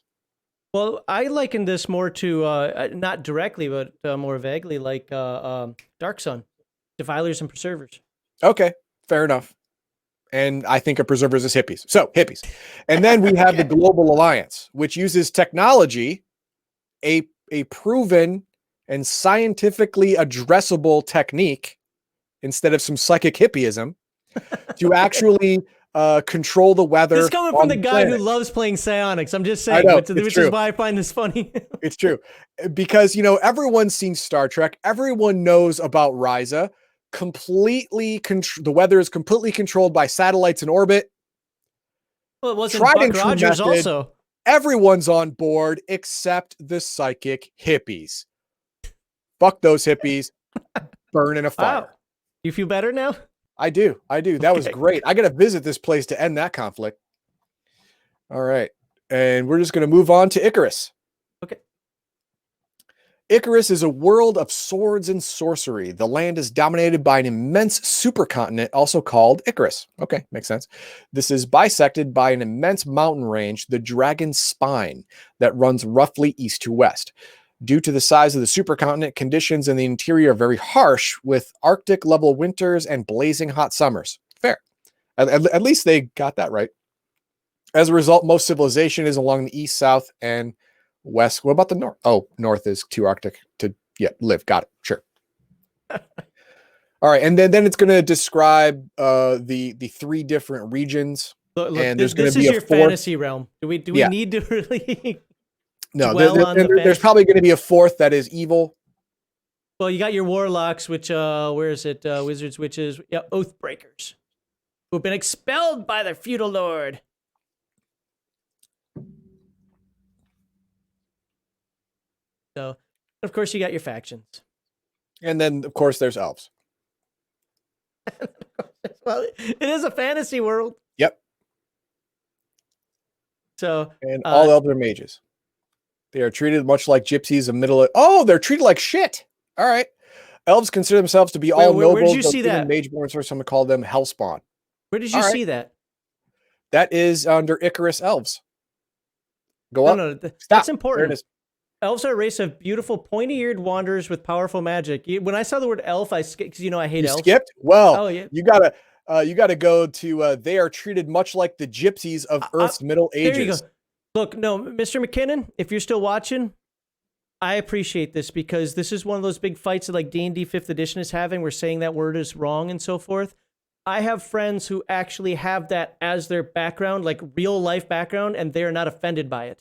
Well, I liken this more to not directly, but more vaguely, like Dark Sun, Defilers and Preservers. Okay, fair enough. And I think of preservers as hippies. So hippies, and then we have the Global Alliance, which uses technology, a proven and scientifically addressable technique, instead of some psychic hippieism, to actually control the weather. This is coming from the guy who loves playing psionics. I'm just saying, which is why I find this funny. It's true. Because, you know, everyone's seen Star Trek. Everyone knows about Ryza. The weather is completely controlled by satellites in orbit. Well, it wasn't Buck Rogers also. Everyone's on board except the psychic hippies. Fuck those hippies. Burn in a fire. Wow. You feel better now? I do. That was great. I got to visit this place to end that conflict. All right. And we're just going to move on to Icarus. Okay. Icarus is a world of swords and sorcery. The land is dominated by an immense supercontinent, also called Icarus. Okay, makes sense. This is bisected by an immense mountain range, the Dragon's Spine, that runs roughly east to west. Due to the size of the supercontinent, conditions in the interior are very harsh, with Arctic-level winters and blazing hot summers. Fair. At least they got that right. As a result, most civilization is along the east, south, and west. What about the north? Oh, north is too Arctic to live. Got it. Sure. All right, and then it's going to describe the 3 different regions. Look, and this is your fantasy realm. Do we need to really? No, there's probably going to be a 4th that is evil. Well, you got your warlocks, which where is it? Wizards, witches, oath breakers, who've been expelled by their feudal lord. So, of course, you got your factions. And then, of course, there's elves. Well, it is a fantasy world. Yep. So, and all elves are mages. They are treated much like gypsies of Oh, they're treated like shit. All right. Elves consider themselves to be all noble. Where did you see that? Mageborn, or someone called them Hellspawn. Where did you see that? That is under Icarus elves. Go up. No, that's important. There it is. Elves are a race of beautiful, pointy-eared wanderers with powerful magic. When I saw the word elf, I skipped, because I hate elves. Skipped? Well, you gotta go to. They are treated much like the gypsies of Earth's Middle Ages. There you go. Look, no, Mr. McKinnon, if you're still watching, I appreciate this, because this is one of those big fights that like D&D 5th edition is having. We're saying that word is wrong and so forth. I have friends who actually have that as their background, like real life background, and they're not offended by it.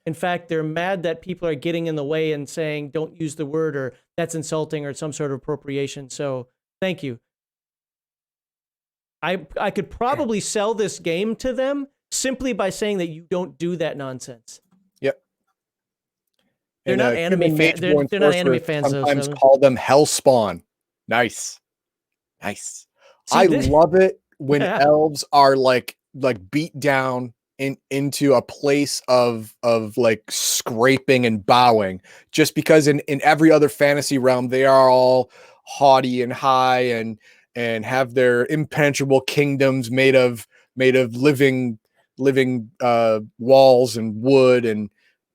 In fact, they're mad that people are getting in the way and saying, don't use the word, or that's insulting, or some sort of appropriation. So thank you. I could probably sell this game to them simply by saying that you don't do that nonsense. Yep. They're not anime fans. They're not anime fans. Sometimes call them Hellspawn. Nice. I love it when elves are like like beat down into a place of like scraping and bowing, just because in every other fantasy realm they are all haughty and high and have their impenetrable kingdoms made of living walls and wood, and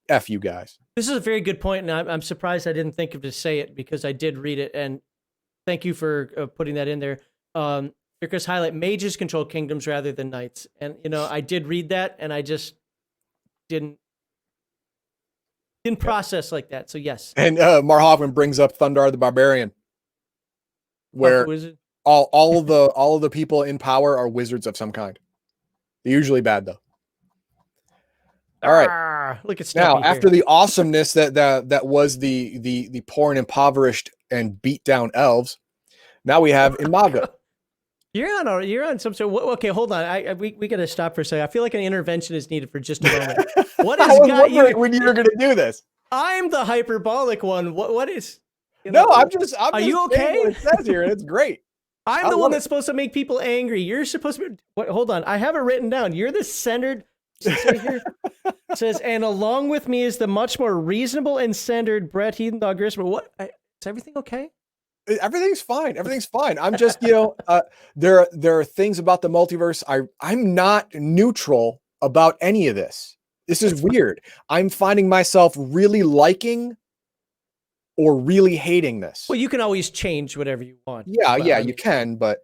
F you guys. This is a very good point, and I'm surprised I didn't think of to say it because I did read it, and thank you for putting that in there. Because highlight mages control kingdoms rather than knights, and I did read that, and I just didn't process like that. So yes. And Marhoffman brings up Thundar the Barbarian, where all of the people in power are wizards of some kind. They're usually bad though. All right. Look at now, here. after the awesomeness that was the poor and impoverished and beat down elves, now we have Imago. You're on some sort. Okay, hold on. We got to stop for a second. I feel like an intervention is needed for just a moment. What is got you when you were going to do this? I'm the hyperbolic one. What is? No, I'm just. Are you okay? What it says here, and it's great. I'm the one that's supposed to make people angry. You're supposed to be. Hold on. I have it written down. You're the centered. Here? It says, and along with me is the much more reasonable and centered Brett Heathen Dog Grisper. What? Is everything okay? Everything's fine. Everything's fine. I'm just, there are things about the multiverse. I'm not neutral about any of this. This is weird. I'm finding myself really liking or really hating this. Well, you can always change whatever you want. Yeah, you can, but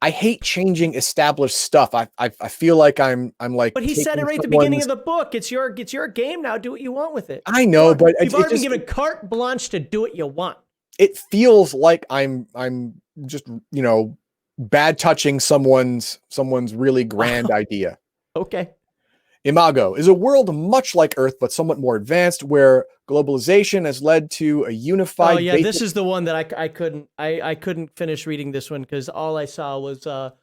I hate changing established stuff. I feel like I'm like. But he said it right at the beginning of the book. It's your game now. Do what you want with it. I know, but you've already been given carte blanche to do what you want. It feels like I'm just, bad touching someone's really grand idea. Okay. Imago is a world much like Earth, but somewhat more advanced, where globalization has led to a unified. Oh yeah, this is the one that I couldn't finish reading this one because all I saw was the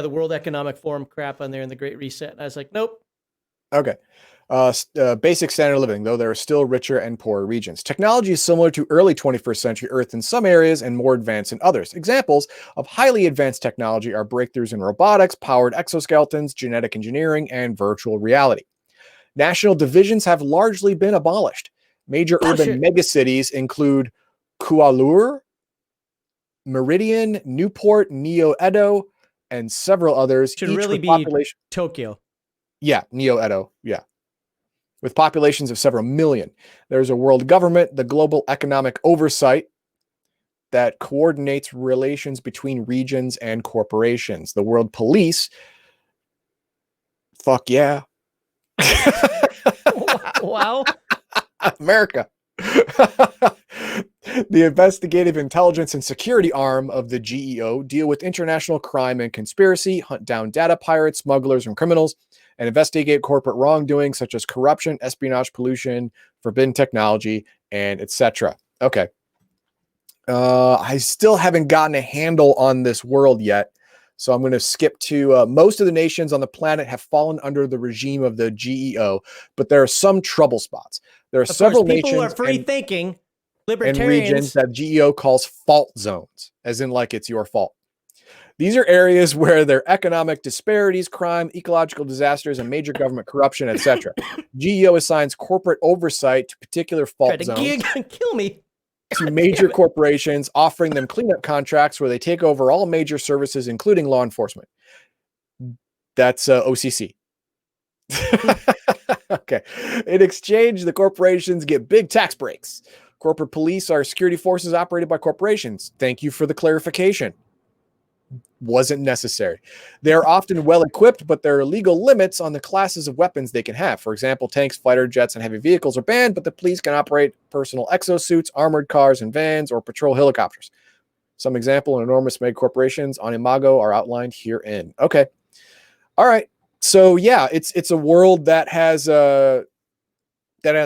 World Economic Forum crap on there and the Great Reset. And I was like, nope. Okay. Basic standard of living, though there are still richer and poorer regions. Technology is similar to early 21st century Earth in some areas and more advanced in others. Examples of highly advanced technology are breakthroughs in robotics, powered exoskeletons, genetic engineering, and virtual reality. National divisions have largely been abolished. Major urban megacities include Kualur, Meridian, Newport, Neo-Edo, and several others. Should really be Tokyo. Yeah, Neo-Edo, yeah. With populations of several million. There's a world government, the Global Economic Oversight, that coordinates relations between regions and corporations. The World Police, fuck yeah. Wow. America. The investigative intelligence and security arm of the GEO deal with international crime and conspiracy, hunt down data pirates, smugglers, and criminals, and investigate corporate wrongdoing such as corruption, espionage, pollution, forbidden technology, and etc. Okay. I still haven't gotten a handle on this world yet, so I'm going to skip to most of the nations on the planet have fallen under the regime of the GEO, but there are some trouble spots. There are several nations who are free thinking, libertarians, and regions that GEO calls fault zones, as in like it's your fault. These are areas where there are economic disparities, crime, ecological disasters, and major government corruption, etc. GEO assigns corporate oversight to particular fault zones. Kill me. To major corporations, offering them cleanup contracts where they take over all major services, including law enforcement. That's OCC. Okay. In exchange, the corporations get big tax breaks. Corporate police are security forces operated by corporations. Thank you for the clarification. Wasn't necessary. They are often well equipped, but there are legal limits on the classes of weapons they can have. For example, tanks, fighter jets, and heavy vehicles are banned, but the police can operate personal exosuits, armored cars and vans, or patrol helicopters. Some example and enormous mega corporations on Imago are outlined herein. Okay. All right. So yeah, it's a world that has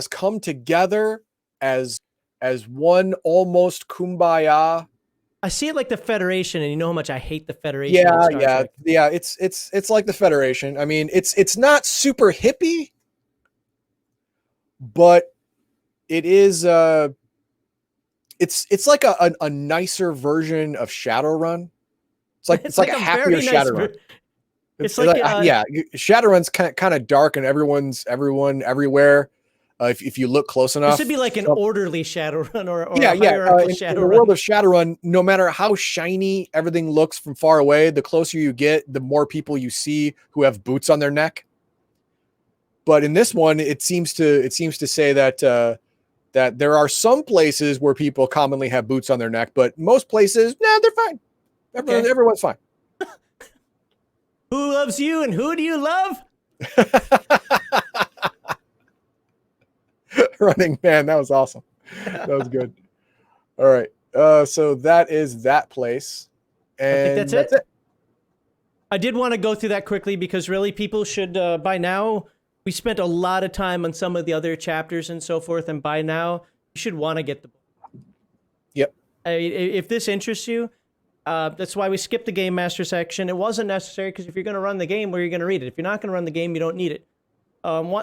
come together as one almost kumbaya. I see it like the Federation, and you know how much I hate the Federation. Yeah. It's like the Federation. I mean, it's not super hippie, but it is. It's like a nicer version of Shadowrun. It's like a happier Shadowrun. It's like yeah, Shadowrun's kind of dark, and everyone everywhere. If you look close enough, this would be like an orderly Shadowrun or yeah, a hierarchical in Shadowrun. the world of Shadowrun, no matter how shiny everything looks from far away, the closer you get, the more people you see who have boots on their neck. But in this one, it seems to say that that there are some places where people commonly have boots on their neck, but most places, nah, they're fine. Everyone's fine. Who loves you and who do you love? Running Man, that was awesome. That was good. All right. So that is that place. And I think that's it. I did want to go through that quickly because really people should, by now, we spent a lot of time on some of the other chapters and so forth, and by now, you should want to get the book. Yep. If this interests you, that's why we skipped the Game Master section. It wasn't necessary because if you're going to run the game, where are you going to read it? If you're not going to run the game, you don't need it.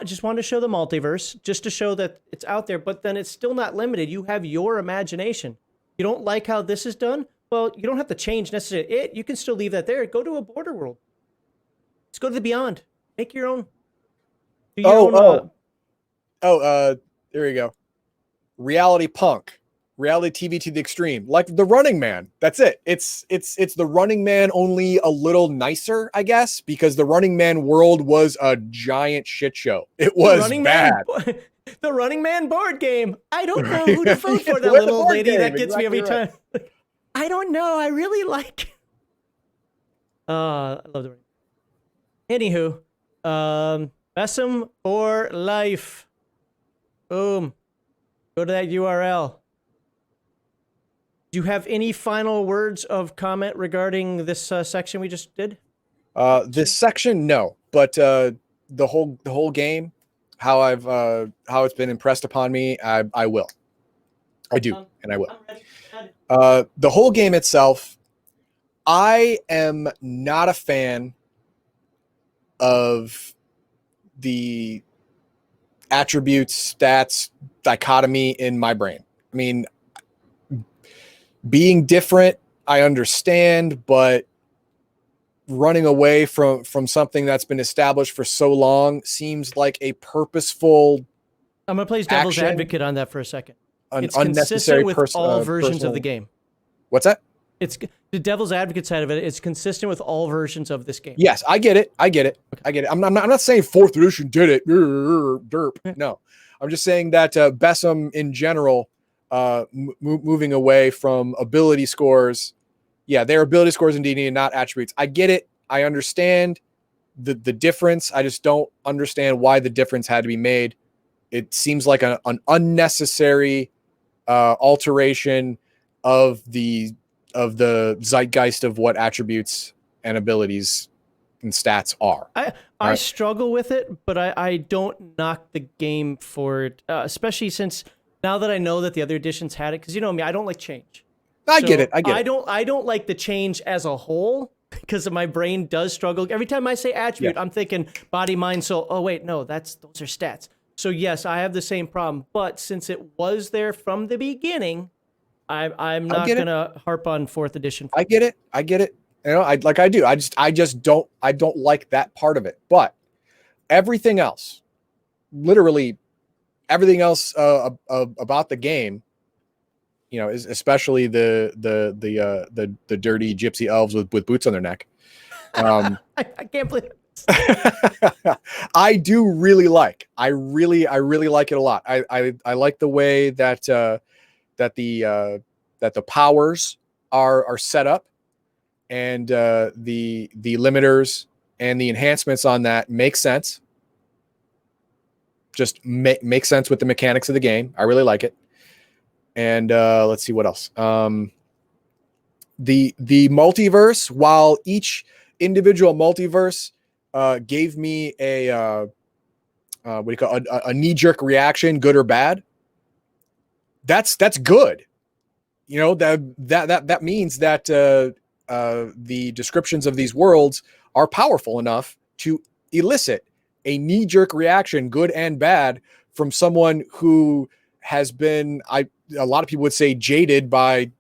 Just wanted to show the multiverse, just to show that it's out there, but then it's still not limited. You have your imagination. You don't like how this is done? Well, you don't have to change necessarily it. You can still leave that there. Go to a border world. Let's go to the beyond. Make your own. Do your own, there you go. Reality punk. Reality TV to the extreme, like the Running Man. That's it. It's the Running Man, only a little nicer, I guess, because the Running Man world was a giant shit show. It was bad. The Running Man board game. I don't know who to vote for. That little lady game. That gets me every time. I don't know. I really like. I love the Running Man. Anywho, BESM for life. Boom. Go to that URL. Do you have any final words of comment regarding this section we just did? This section, no, but the whole game, how it's been impressed upon me, I will. I do, and I will. The whole game itself, I am not a fan of the attributes, stats, dichotomy in my brain. I mean, being different, I understand, but running away from something that's been established for so long seems like a purposeful. I'm gonna play devil's advocate on that for a second. It's consistent with all versions of the game. What's that? It's the devil's advocate side of it. It's consistent with all versions of this game. Yes, I get it. I'm not saying 4th edition did it. Derp. No, I'm just saying that BESM in general, moving away from ability scores. Yeah, they're ability scores in D&D and not attributes. I get it. I understand the difference. I just don't understand why the difference had to be made. It seems like an unnecessary alteration of the zeitgeist of what attributes and abilities and stats are. I struggle with it, but I don't knock the game for it, especially since now that I know that the other editions had it, because you know me, I don't like change. I get it. I don't like the change as a whole because my brain does struggle. Every time I say attribute, I'm thinking body, mind, soul. Oh wait, no, those are stats. So yes, I have the same problem. But since it was there from the beginning, I'm not gonna harp on 4th edition. I get it. You know, I do. I just don't like that part of it. But everything else, literally everything else about the game, you know, is especially the dirty gypsy elves with boots on their neck. I can't believe it. I do really like. I really like it a lot. I like the way that the powers are set up, and the limiters and the enhancements on that make sense. Just make sense with the mechanics of the game. I really like it. And let's see what else. The multiverse, while each individual multiverse gave me a knee-jerk reaction, good or bad, that's good. You know, that means that the descriptions of these worlds are powerful enough to elicit a knee-jerk reaction, good and bad, from someone who has been, a lot of people would say, jaded by,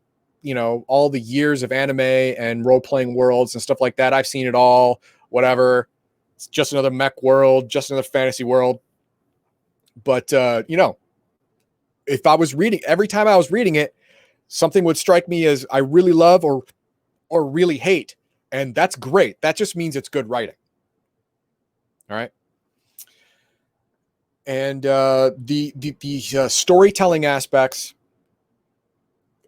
you know, all the years of anime and role-playing worlds and stuff like that. I've seen it all. whatever. It's just another mech world, just another fantasy world. But, if I was reading, every time I was reading it, something would strike me as I really love or really hate. And that's great. That just means it's good writing. All right. And the storytelling aspects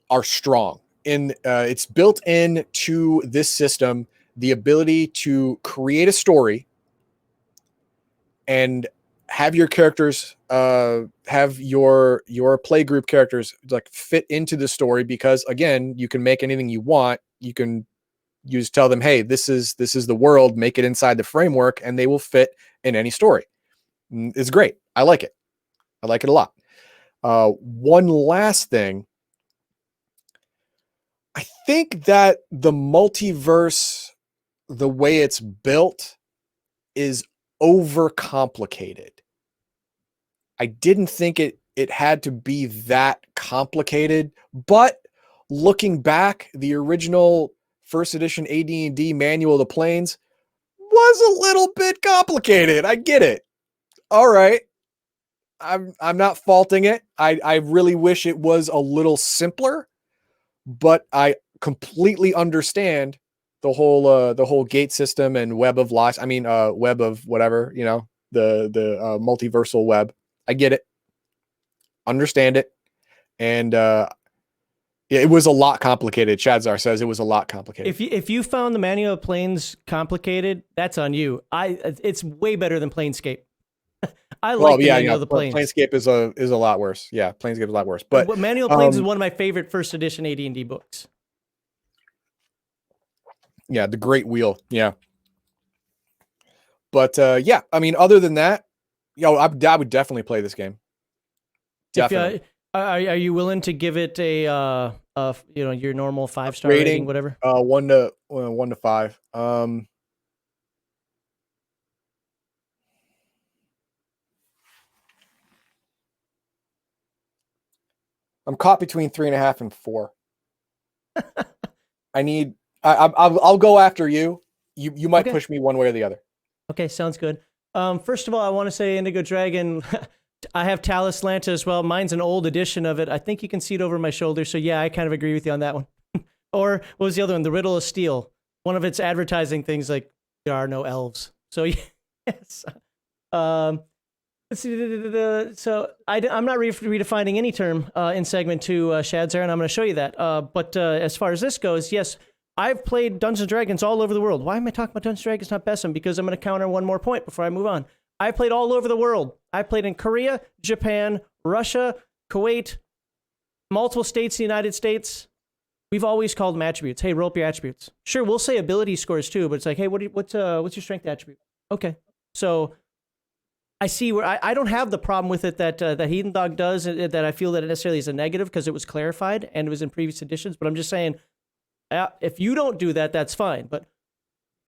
are strong. It's built into this system, the ability to create a story and have your characters, have your playgroup characters like fit into the story, because again, you can make anything you want. You just tell them, hey, this is the world, make it inside the framework, and they will fit in any story. It's great. I like it. I like it a lot. One last thing. I think that the multiverse, the way it's built, is overcomplicated. I didn't think it had to be that complicated, but looking back, the original first edition AD&D Manual of the Planes was a little bit complicated. I get it. All right. I'm not faulting it. I really wish it was a little simpler, but I completely understand the whole gate system and web of lies. I mean, web of whatever, the multiversal web. I get it. Understand it. And it was a lot complicated. Chadzar says it was a lot complicated. If you found the Manual of Planes complicated, that's on you. It's way better than Planescape. I like the Manual of the Planes. Planescape is a lot worse. Yeah, Planescape is a lot worse. But Manual of Planes is one of my favorite first edition AD&D books. Yeah, the Great Wheel. Yeah. But yeah, I mean, other than that, I would definitely play this game. Definitely. Are you willing to give it a your normal 5-star rating, whatever? 1 to 5. I'm caught between 3.5 and 4. I'll go after you. You might push me one way or the other. Okay, sounds good. First of all, I want to say Indigo Dragon. I have Talus Lanta as well. Mine's an old edition of it. I think you can see it over my shoulder. So yeah, I kind of agree with you on that one. Or what was the other one? The Riddle of Steel. One of its advertising things like there are no elves. So yes. Let's see. So I'm not redefining any term in segment 2, Shadzar, and I'm going to show you that. But as far as this goes, yes, I've played Dungeons & Dragons all over the world. Why am I talking about Dungeons & Dragons, not BESM? Because I'm going to counter one more point before I move on. I played all over the world. I played in Korea, Japan, Russia, Kuwait, multiple states in the United States. We've always called them attributes. Hey, roll up your attributes. Sure, we'll say ability scores too, but it's like, hey, what's your strength attribute? Okay, so I see where I don't have the problem with it that Heathen Dog does, that I feel that it necessarily is a negative because it was clarified and it was in previous editions. But I'm just saying, if you don't do that, that's fine. But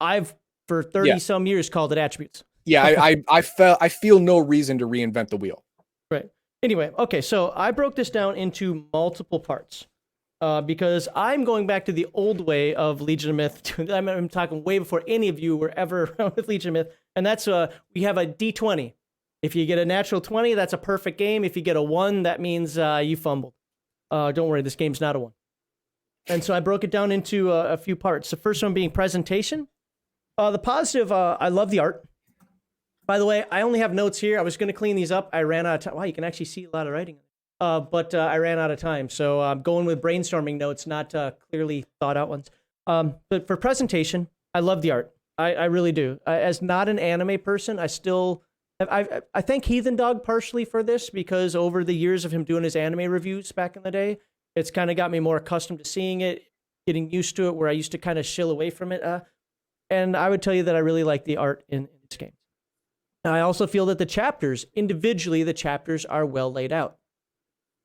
I've for 30 some years called it attributes. Yeah, I feel no reason to reinvent the wheel. Right. Anyway, okay, so I broke this down into multiple parts because I'm going back to the old way of Legion of Myth. I'm talking way before any of you were ever around with Legion of Myth, and that's we have a D20. If you get a natural 20, that's a perfect game. If you get a 1, that means you fumbled. Don't worry, this game's not a 1. And so I broke it down into a few parts. The first one being presentation. The positive, I love the art. By the way, I only have notes here. I was going to clean these up. I ran out of time. Wow, you can actually see a lot of writing. But I ran out of time. So I'm going with brainstorming notes, not clearly thought out ones. But for presentation, I love the art. I really do. As not an anime person, I thank Heathen Dog partially for this, because over the years of him doing his anime reviews back in the day, it's kind of got me more accustomed to seeing it, getting used to it, where I used to kind of shill away from it. And I would tell you that I really like the art in this game. I also feel that the chapters, individually, the chapters are well laid out.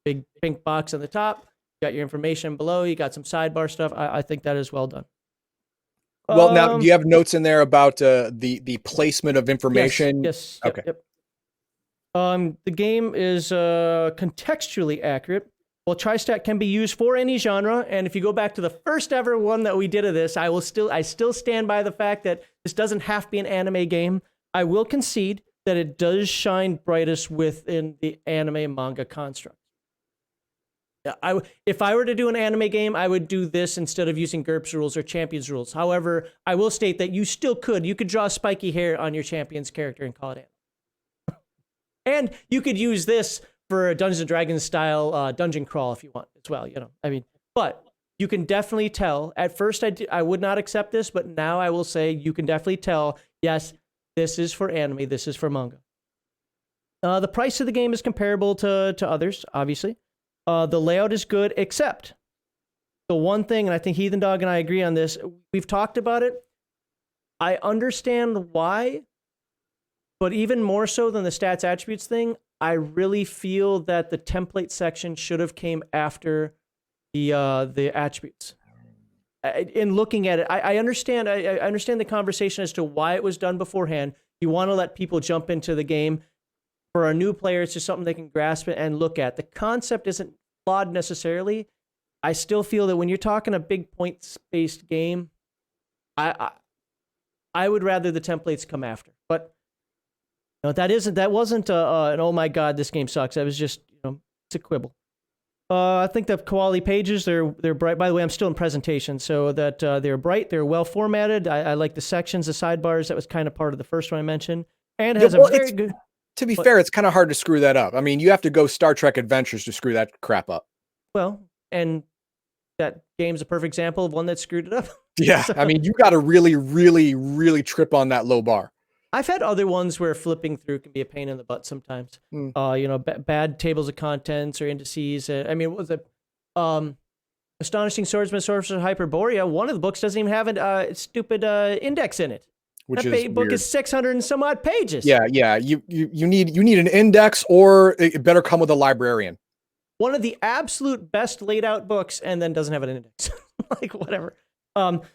Big pink box on the top, you got your information below, you got some sidebar stuff. I think that is well done. Well, now, do you have notes in there about the placement of information? Yes. Okay. Yep. The game is contextually accurate. Well, Tri-Stat can be used for any genre, and if you go back to the first ever one that we did of this, I still stand by the fact that This doesn't have to be an anime game. I will concede that it does shine brightest within the anime manga construct. If I were to do an anime game, I would do this instead of using GURPS rules or Champions rules. However, I will state that you still could. You could draw spiky hair on your Champions character and call it anime. And you could use this for a Dungeons & Dragons style dungeon crawl if you want as well. But you can definitely tell. At first, I would not accept this, but now I will say you can definitely tell, yes, this is for anime, this is for manga. The price of the game is comparable to others, obviously. The layout is good, except the one thing, and I think Heathen Dog and I agree on this, we've talked about it. I understand why, but even more so than the stats attributes thing, I really feel that the template section should have came after the attributes. In looking at it, I understand. I understand the conversation as to why it was done beforehand. You want to let people jump into the game. For a new player, it's just something they can grasp it and look at. The concept isn't flawed necessarily. I still feel that when you're talking a big points-based game, I would rather the templates come after. But that wasn't an oh my god, this game sucks. That was just it's a quibble. I think the quality pages they're bright. By the way, I'm still in presentation, so that they're bright, they're well formatted. I like the sections, the sidebars. That was kind of part of the first one I mentioned, and has a very good. To be fair, it's kind of hard to screw that up. I mean, you have to go Star Trek Adventures to screw that crap up. Well, and that game's a perfect example of one that screwed it up. Yeah, I mean, you got to really, really, really trip on that low bar. I've had other ones where flipping through can be a pain in the butt sometimes. Bad tables of contents or indices. What was it? Astonishing Swordsman, Sorcerer, Hyperborea. One of the books doesn't even have a stupid index in it. Which that book is 600 and some odd pages. Yeah. You need an index, or it better come with a librarian. One of the absolute best laid out books, and then doesn't have an index. Like whatever.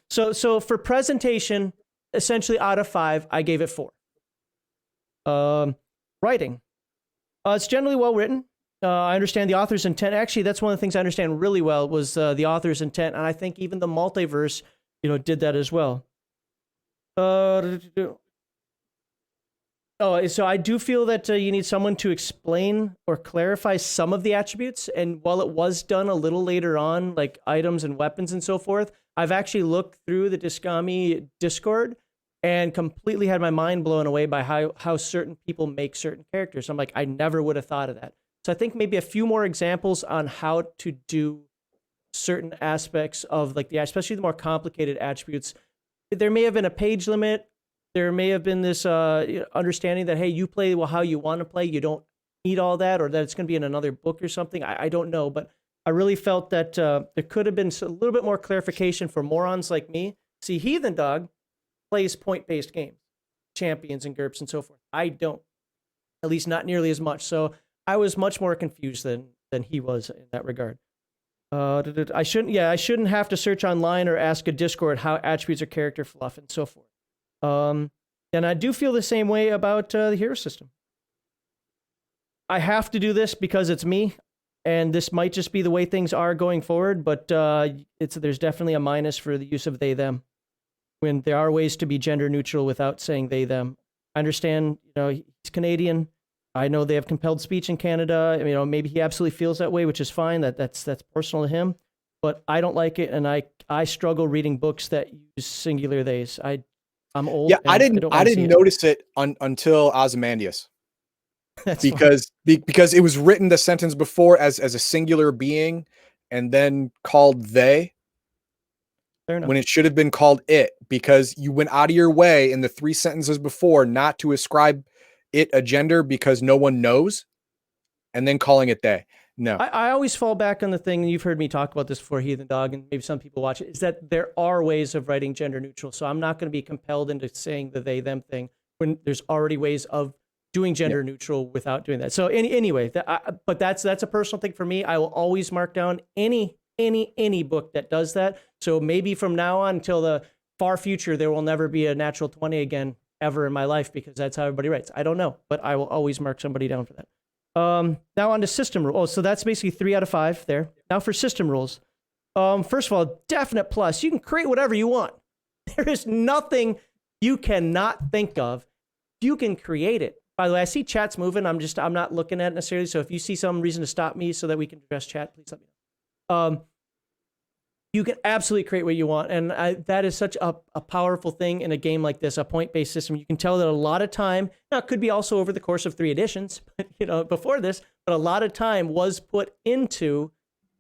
So for presentation, essentially out of 5, I gave it 4. Writing. It's generally well written. I understand the author's intent. Actually, that's one of the things I understand really well was the author's intent, and I think even the multiverse, did that as well. So I do feel that you need someone to explain or clarify some of the attributes. And while it was done a little later on, like items and weapons and so forth, I've actually looked through the Discami Discord and completely had my mind blown away by how certain people make certain characters. I'm like, I never would have thought of that. So I think maybe a few more examples on how to do certain aspects of especially the more complicated attributes. There may have been a page limit. There may have been this understanding that, hey, you play how you want to play. You don't need all that, or that it's going to be in another book or something. I don't know, but I really felt that there could have been a little bit more clarification for morons like me. See, Heathen Dog plays point-based games, Champions and GURPS and so forth. I don't, at least not nearly as much. So I was much more confused than he was in that regard. I shouldn't have to search online or ask a Discord how attributes or character fluff and so forth. And I do feel the same way about the hero system. I have to do this because it's me, and this might just be the way things are going forward, but there's definitely a minus for the use of they, them, when there are ways to be gender neutral without saying they, them. I understand, he's Canadian. I know they have compelled speech in Canada. Maybe he absolutely feels that way, which is fine. That's personal to him. But I don't like it, and I struggle reading books that use singular theys. I'm old. Yeah, I didn't notice it until Ozymandias. because it was written the sentence before as a singular being, and then called they. When it should have been called it, because you went out of your way in the 3 sentences before not to ascribe it a gender because no one knows, and then calling it they. No. I always fall back on the thing, and you've heard me talk about this before, Heathen Dog, and maybe some people watch it, is that there are ways of writing gender neutral. So I'm not going to be compelled into saying the they, them thing when there's already ways of doing gender neutral without doing that. So anyway, but that's a personal thing for me. I will always mark down any book that does that. So maybe from now on until the far future, there will never be a natural 20 again ever in my life, because that's how everybody writes. I don't know, but I will always mark somebody down for that. Now on to system rules. Oh, so that's basically 3 out of 5 there. Now for system rules. First of all, definite plus. You can create whatever you want. There is nothing you cannot think of, you can create it. By the way, I see chat's moving. I'm not looking at it necessarily. So if you see some reason to stop me so that we can address chat, please let me know. You can absolutely create what you want. And that is such a powerful thing in a game like this, a point-based system. You can tell that a lot of time, now it could be also over the course of 3 editions, before this, but a lot of time was put into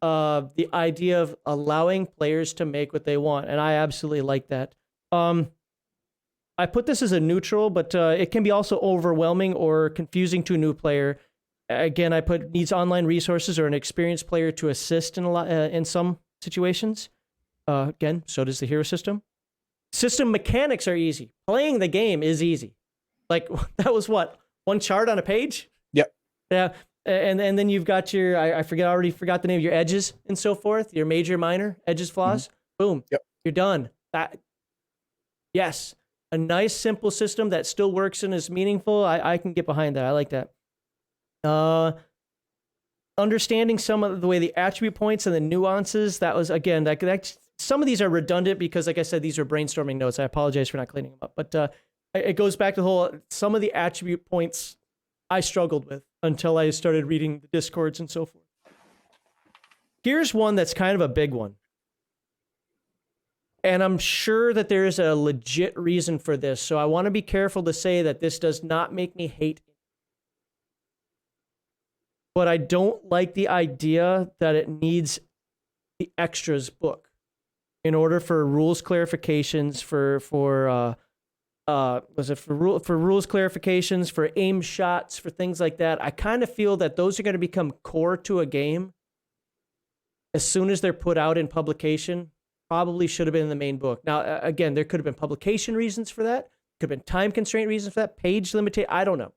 the idea of allowing players to make what they want. And I absolutely like that. I put this as a neutral, but it can be also overwhelming or confusing to a new player. Again, I put needs online resources or an experienced player to assist in some situations. Again, so does the hero system. System mechanics are easy. Playing the game is easy. Like, that was what? 1 chart on a page? Yep. Yeah. And then you've got your, I already forgot the name of your edges and so forth, your major, minor, edges, flaws. Boom. Yep. You're done. Yes. A nice, simple system that still works and is meaningful. I can get behind that. I like that. Understanding some of the way the attribute points and the nuances, that was, again, some of these are redundant because, like I said, these are brainstorming notes. I apologize for not cleaning them up. But it goes back to the whole, some of the attribute points I struggled with until I started reading the discords and so forth. Here's one that's kind of a big one. And I'm sure that there is a legit reason for this. So I want to be careful to say that this does not make me hate it. But I don't like the idea that it needs the extras book in order for rules clarifications, for rules clarifications, for aim shots, for things like that. I kind of feel that those are going to become core to a game as soon as they're put out in publication. Probably should have been in the main book. Now, again, there could have been publication reasons for that. Could have been time constraint reasons for that. Page limitation. I don't know.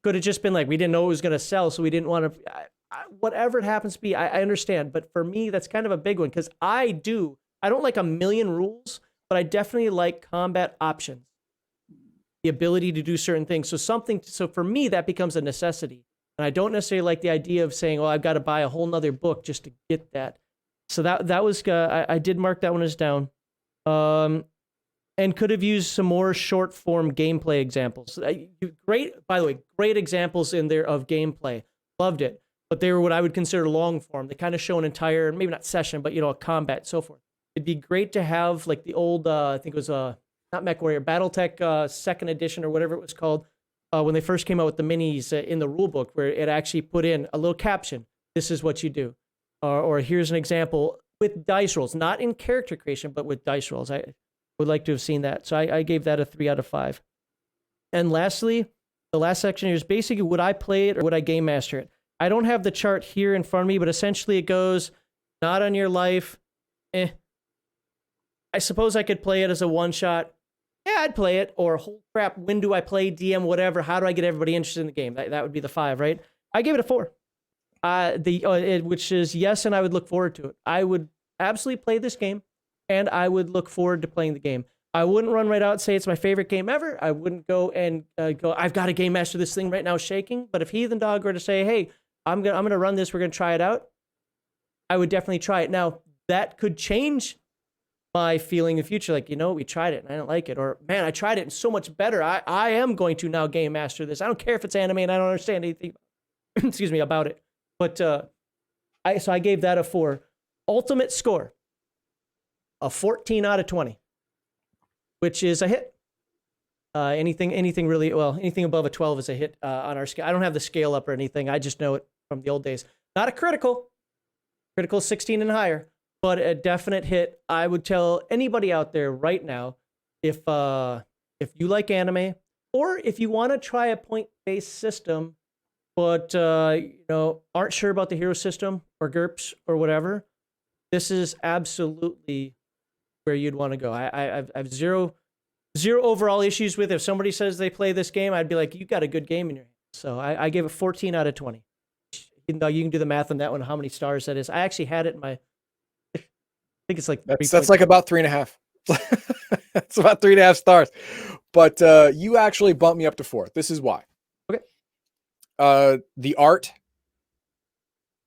Could have just been like, we didn't know it was going to sell, so we didn't want to. Whatever it happens to be, I understand. But for me, that's kind of a big one because I don't like a million rules, but I definitely like combat options, the ability to do certain things. So for me, that becomes a necessity. And I don't necessarily like the idea of saying, oh, I've got to buy a whole nother book just to get that. So that was, I did mark that one as down. And could have used some more short form gameplay examples. By the way, great examples in there of gameplay. Loved it. But they were what I would consider long form. They kind of show an entire, maybe not session, but, a combat and so forth. It'd be great to have like the old, I think it was not MechWarrior, BattleTech 2nd edition or whatever it was called, when they first came out with the minis in the rule book, where it actually put in a little caption. This is what you do. Or here's an example with dice rolls, not in character creation, but with dice rolls. I would like to have seen that. So I gave that a 3 out of 5. And lastly, the last section here is basically, would I play it or would I game master it? I don't have the chart here in front of me, but essentially it goes, not on your life. I suppose I could play it as a one-shot. Yeah, I'd play it. Or, holy crap, when do I play DM, whatever? How do I get everybody interested in the game? That would be the 5, right? I gave it a 4. Which is yes, and I would look forward to it. I would absolutely play this game, and I would look forward to playing the game. I wouldn't run right out and say it's my favorite game ever. I wouldn't go and I've got to game master this thing right now, shaking. But if Heathen Dog were to say, hey, I'm gonna run this, we're gonna try it out, I would definitely try it. Now that could change my feeling in the future, like, we tried it and I didn't like it, or man, I tried it and so much better. I am going to now game master this. I don't care if it's anime and I don't understand anything excuse me, about it. But I gave that a 4. Ultimate score, a 14 out of 20, which is a hit. Anything really, well, anything above a 12 is a hit on our scale. I don't have the scale up or anything. I just know it from the old days. Not a critical. Critical 16 and higher, but a definite hit. I would tell anybody out there right now, if you like anime, or if you want to try a point-based system, but aren't sure about the hero system or GURPS or whatever, this is absolutely where you'd want to go. I have zero overall issues with. If somebody says they play this game, I'd be like, you got a good game in your hands. So I gave it 14 out of 20. Even though you can do the math on that one, how many stars that is. I actually had it in my, I think it's like that's like about 3.5. It's about 3.5 stars. But you actually bumped me up to 4. This is why. The art,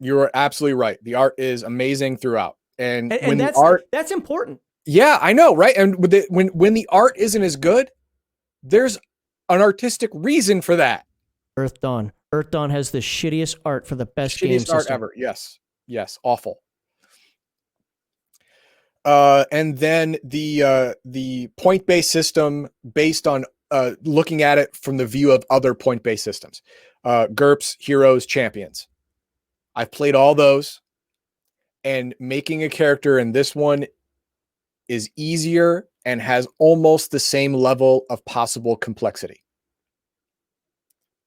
you're absolutely right. The art is amazing throughout, and when that's the art, that's important. Yeah, I know, right? And when the art isn't as good, There's an artistic reason for that. Earth Dawn. Earth Dawn has the shittiest art for the best game Shittiest art system ever. Yes, awful. And then the point-based system based on looking at it from the view of other point-based systems. GURPS, Heroes, Champions. I've played all those, and making a character in this one is easier and has almost the same level of possible complexity.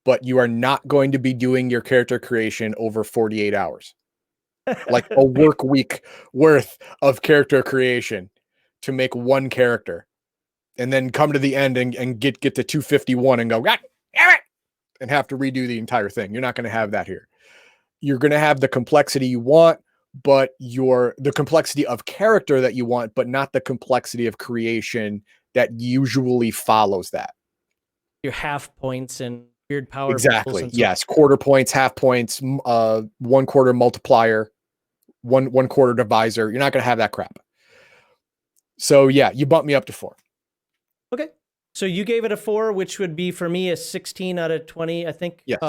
But you are not going to be doing your character creation over 48 hours. Like a work week worth of character creation to make one character, and then come to the end and get to 251 and go, God damn it, and have to redo the entire thing. You're not going to have that here. You're going to have the complexity you want, but the complexity of character that you want, but not the complexity of creation that usually follows that. Your half points and weird power. Exactly. Yes. Quarter points, half points, 1/4 multiplier, one quarter divisor. You're not going to have that crap. So yeah, you bumped me up to 4. Okay. So you gave it a 4, which would be for me a 16 out of 20, I think. Yes.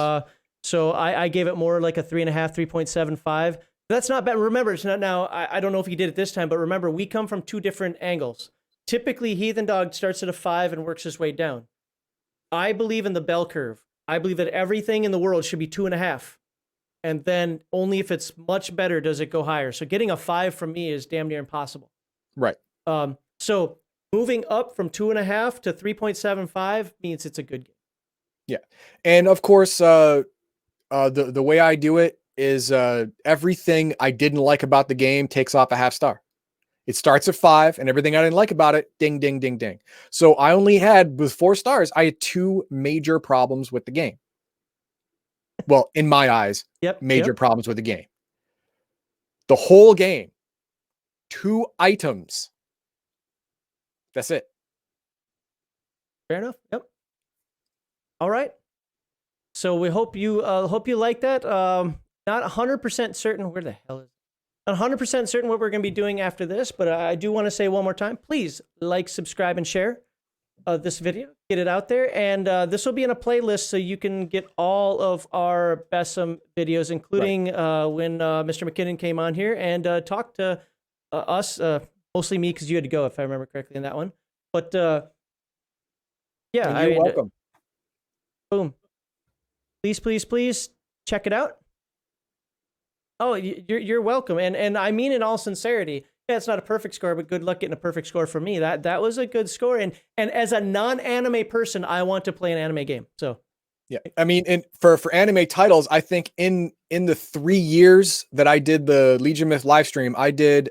So I gave it more like a 3.5, 3.75. That's not bad. Remember, it's not now. I don't know if you did it this time, but remember, we come from 2 different angles. Typically, Heathen Dog starts at a 5 and works his way down. I believe in the bell curve. I believe that everything in the world should be 2.5. And then only if it's much better does it go higher. So getting a 5 from me is damn near impossible. Right. So moving up from 2.5 to 3.75 means it's a good game. Yeah. And of course, the way I do it is everything I didn't like about the game takes off a half star. It starts at 5, and everything I didn't like about it, ding, ding, ding, ding. So I only had, with 4 stars, I had 2 major problems with the game. Well, in my eyes, major problems with the game. The whole game, 2 items. That's it. Fair enough. Yep. All right. So we hope you like that. Not 100% certain where the hell is. Not 100% certain what we're going to be doing after this, but I do want to say one more time, please like, subscribe, and share this video. Get it out there, and this will be in a playlist so you can get all of our BESM videos, including when Mr. McKinnon came on here and talked to us, mostly me because you had to go, if I remember correctly, in that one. But yeah, you're welcome. Boom. Please check it out. Oh, you're welcome, and I mean in all sincerity. Yeah, it's not a perfect score, but good luck getting a perfect score for me. That was a good score, and as a non-anime person, I want to play an anime game. So, yeah, I mean, and for anime titles, I think in the 3 years that I did the Legionofmyth live stream, I did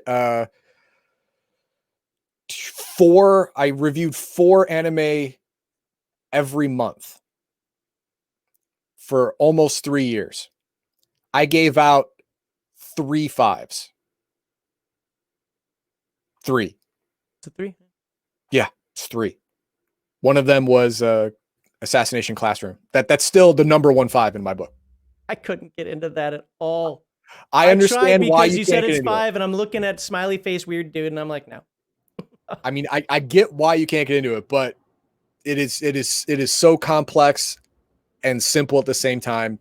4. I reviewed 4 anime every month for almost 3 years. I gave out 3 5s. 3. It's a 3? Yeah, it's 3. One of them was Assassination Classroom. That's still the number 1 5 in my book. I couldn't get into that at all. I understand why you said it's 5, and I'm looking at smiley face weird dude, and I'm like, no. I mean, I get why you can't get into it, but it is so complex and simple at the same time.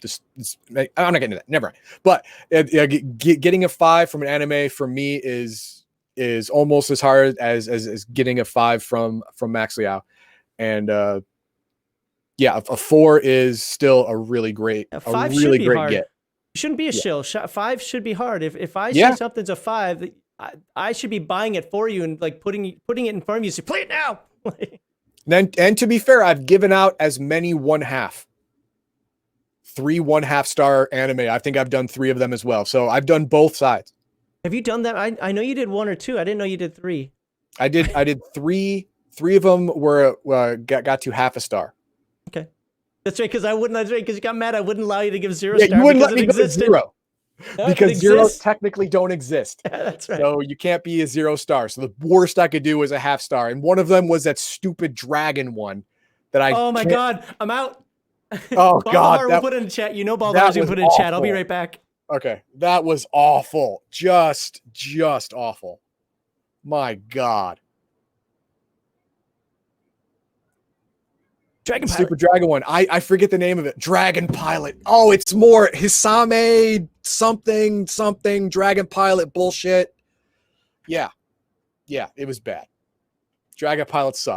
I'm not getting into that. Never mind. But getting a 5 from an anime for me is almost as hard as getting a 5 from Max Liao. And yeah, a 4 is still a really great, a really great get. It shouldn't be a shill. 5 should be hard. If I say something's a 5, I should be buying it for you and like putting it in front of you. Say, play it now. And to be fair, I've given out as many 1/2. 3 1/2 star anime. I think I've done 3 of them as well. So I've done both sides. Have you done that? I know you did 1 or 2. I didn't know you did 3. I did 3. 3 of them were got to 1/2 star. Okay, that's right. Because because you got mad. I wouldn't allow you to give 0 star. You wouldn't let me go to 0. Because zeros technically don't exist. Yeah, that's right. So you can't be a 0 star. So the worst I could do was a 1/2 star. And one of them was that stupid dragon one that I. Oh my God, I'm out. Oh God, we'll put it in chat. You know, Baldar's gonna put it in chat. I'll be right back. Okay, that was awful. Just awful. My God. Dragon Pilot. Super Dragon one. I forget the name of it. Dragon Pilot. Oh, it's more Hisame something Dragon Pilot bullshit. Yeah. Yeah, it was bad. Dragon Pilot sucked.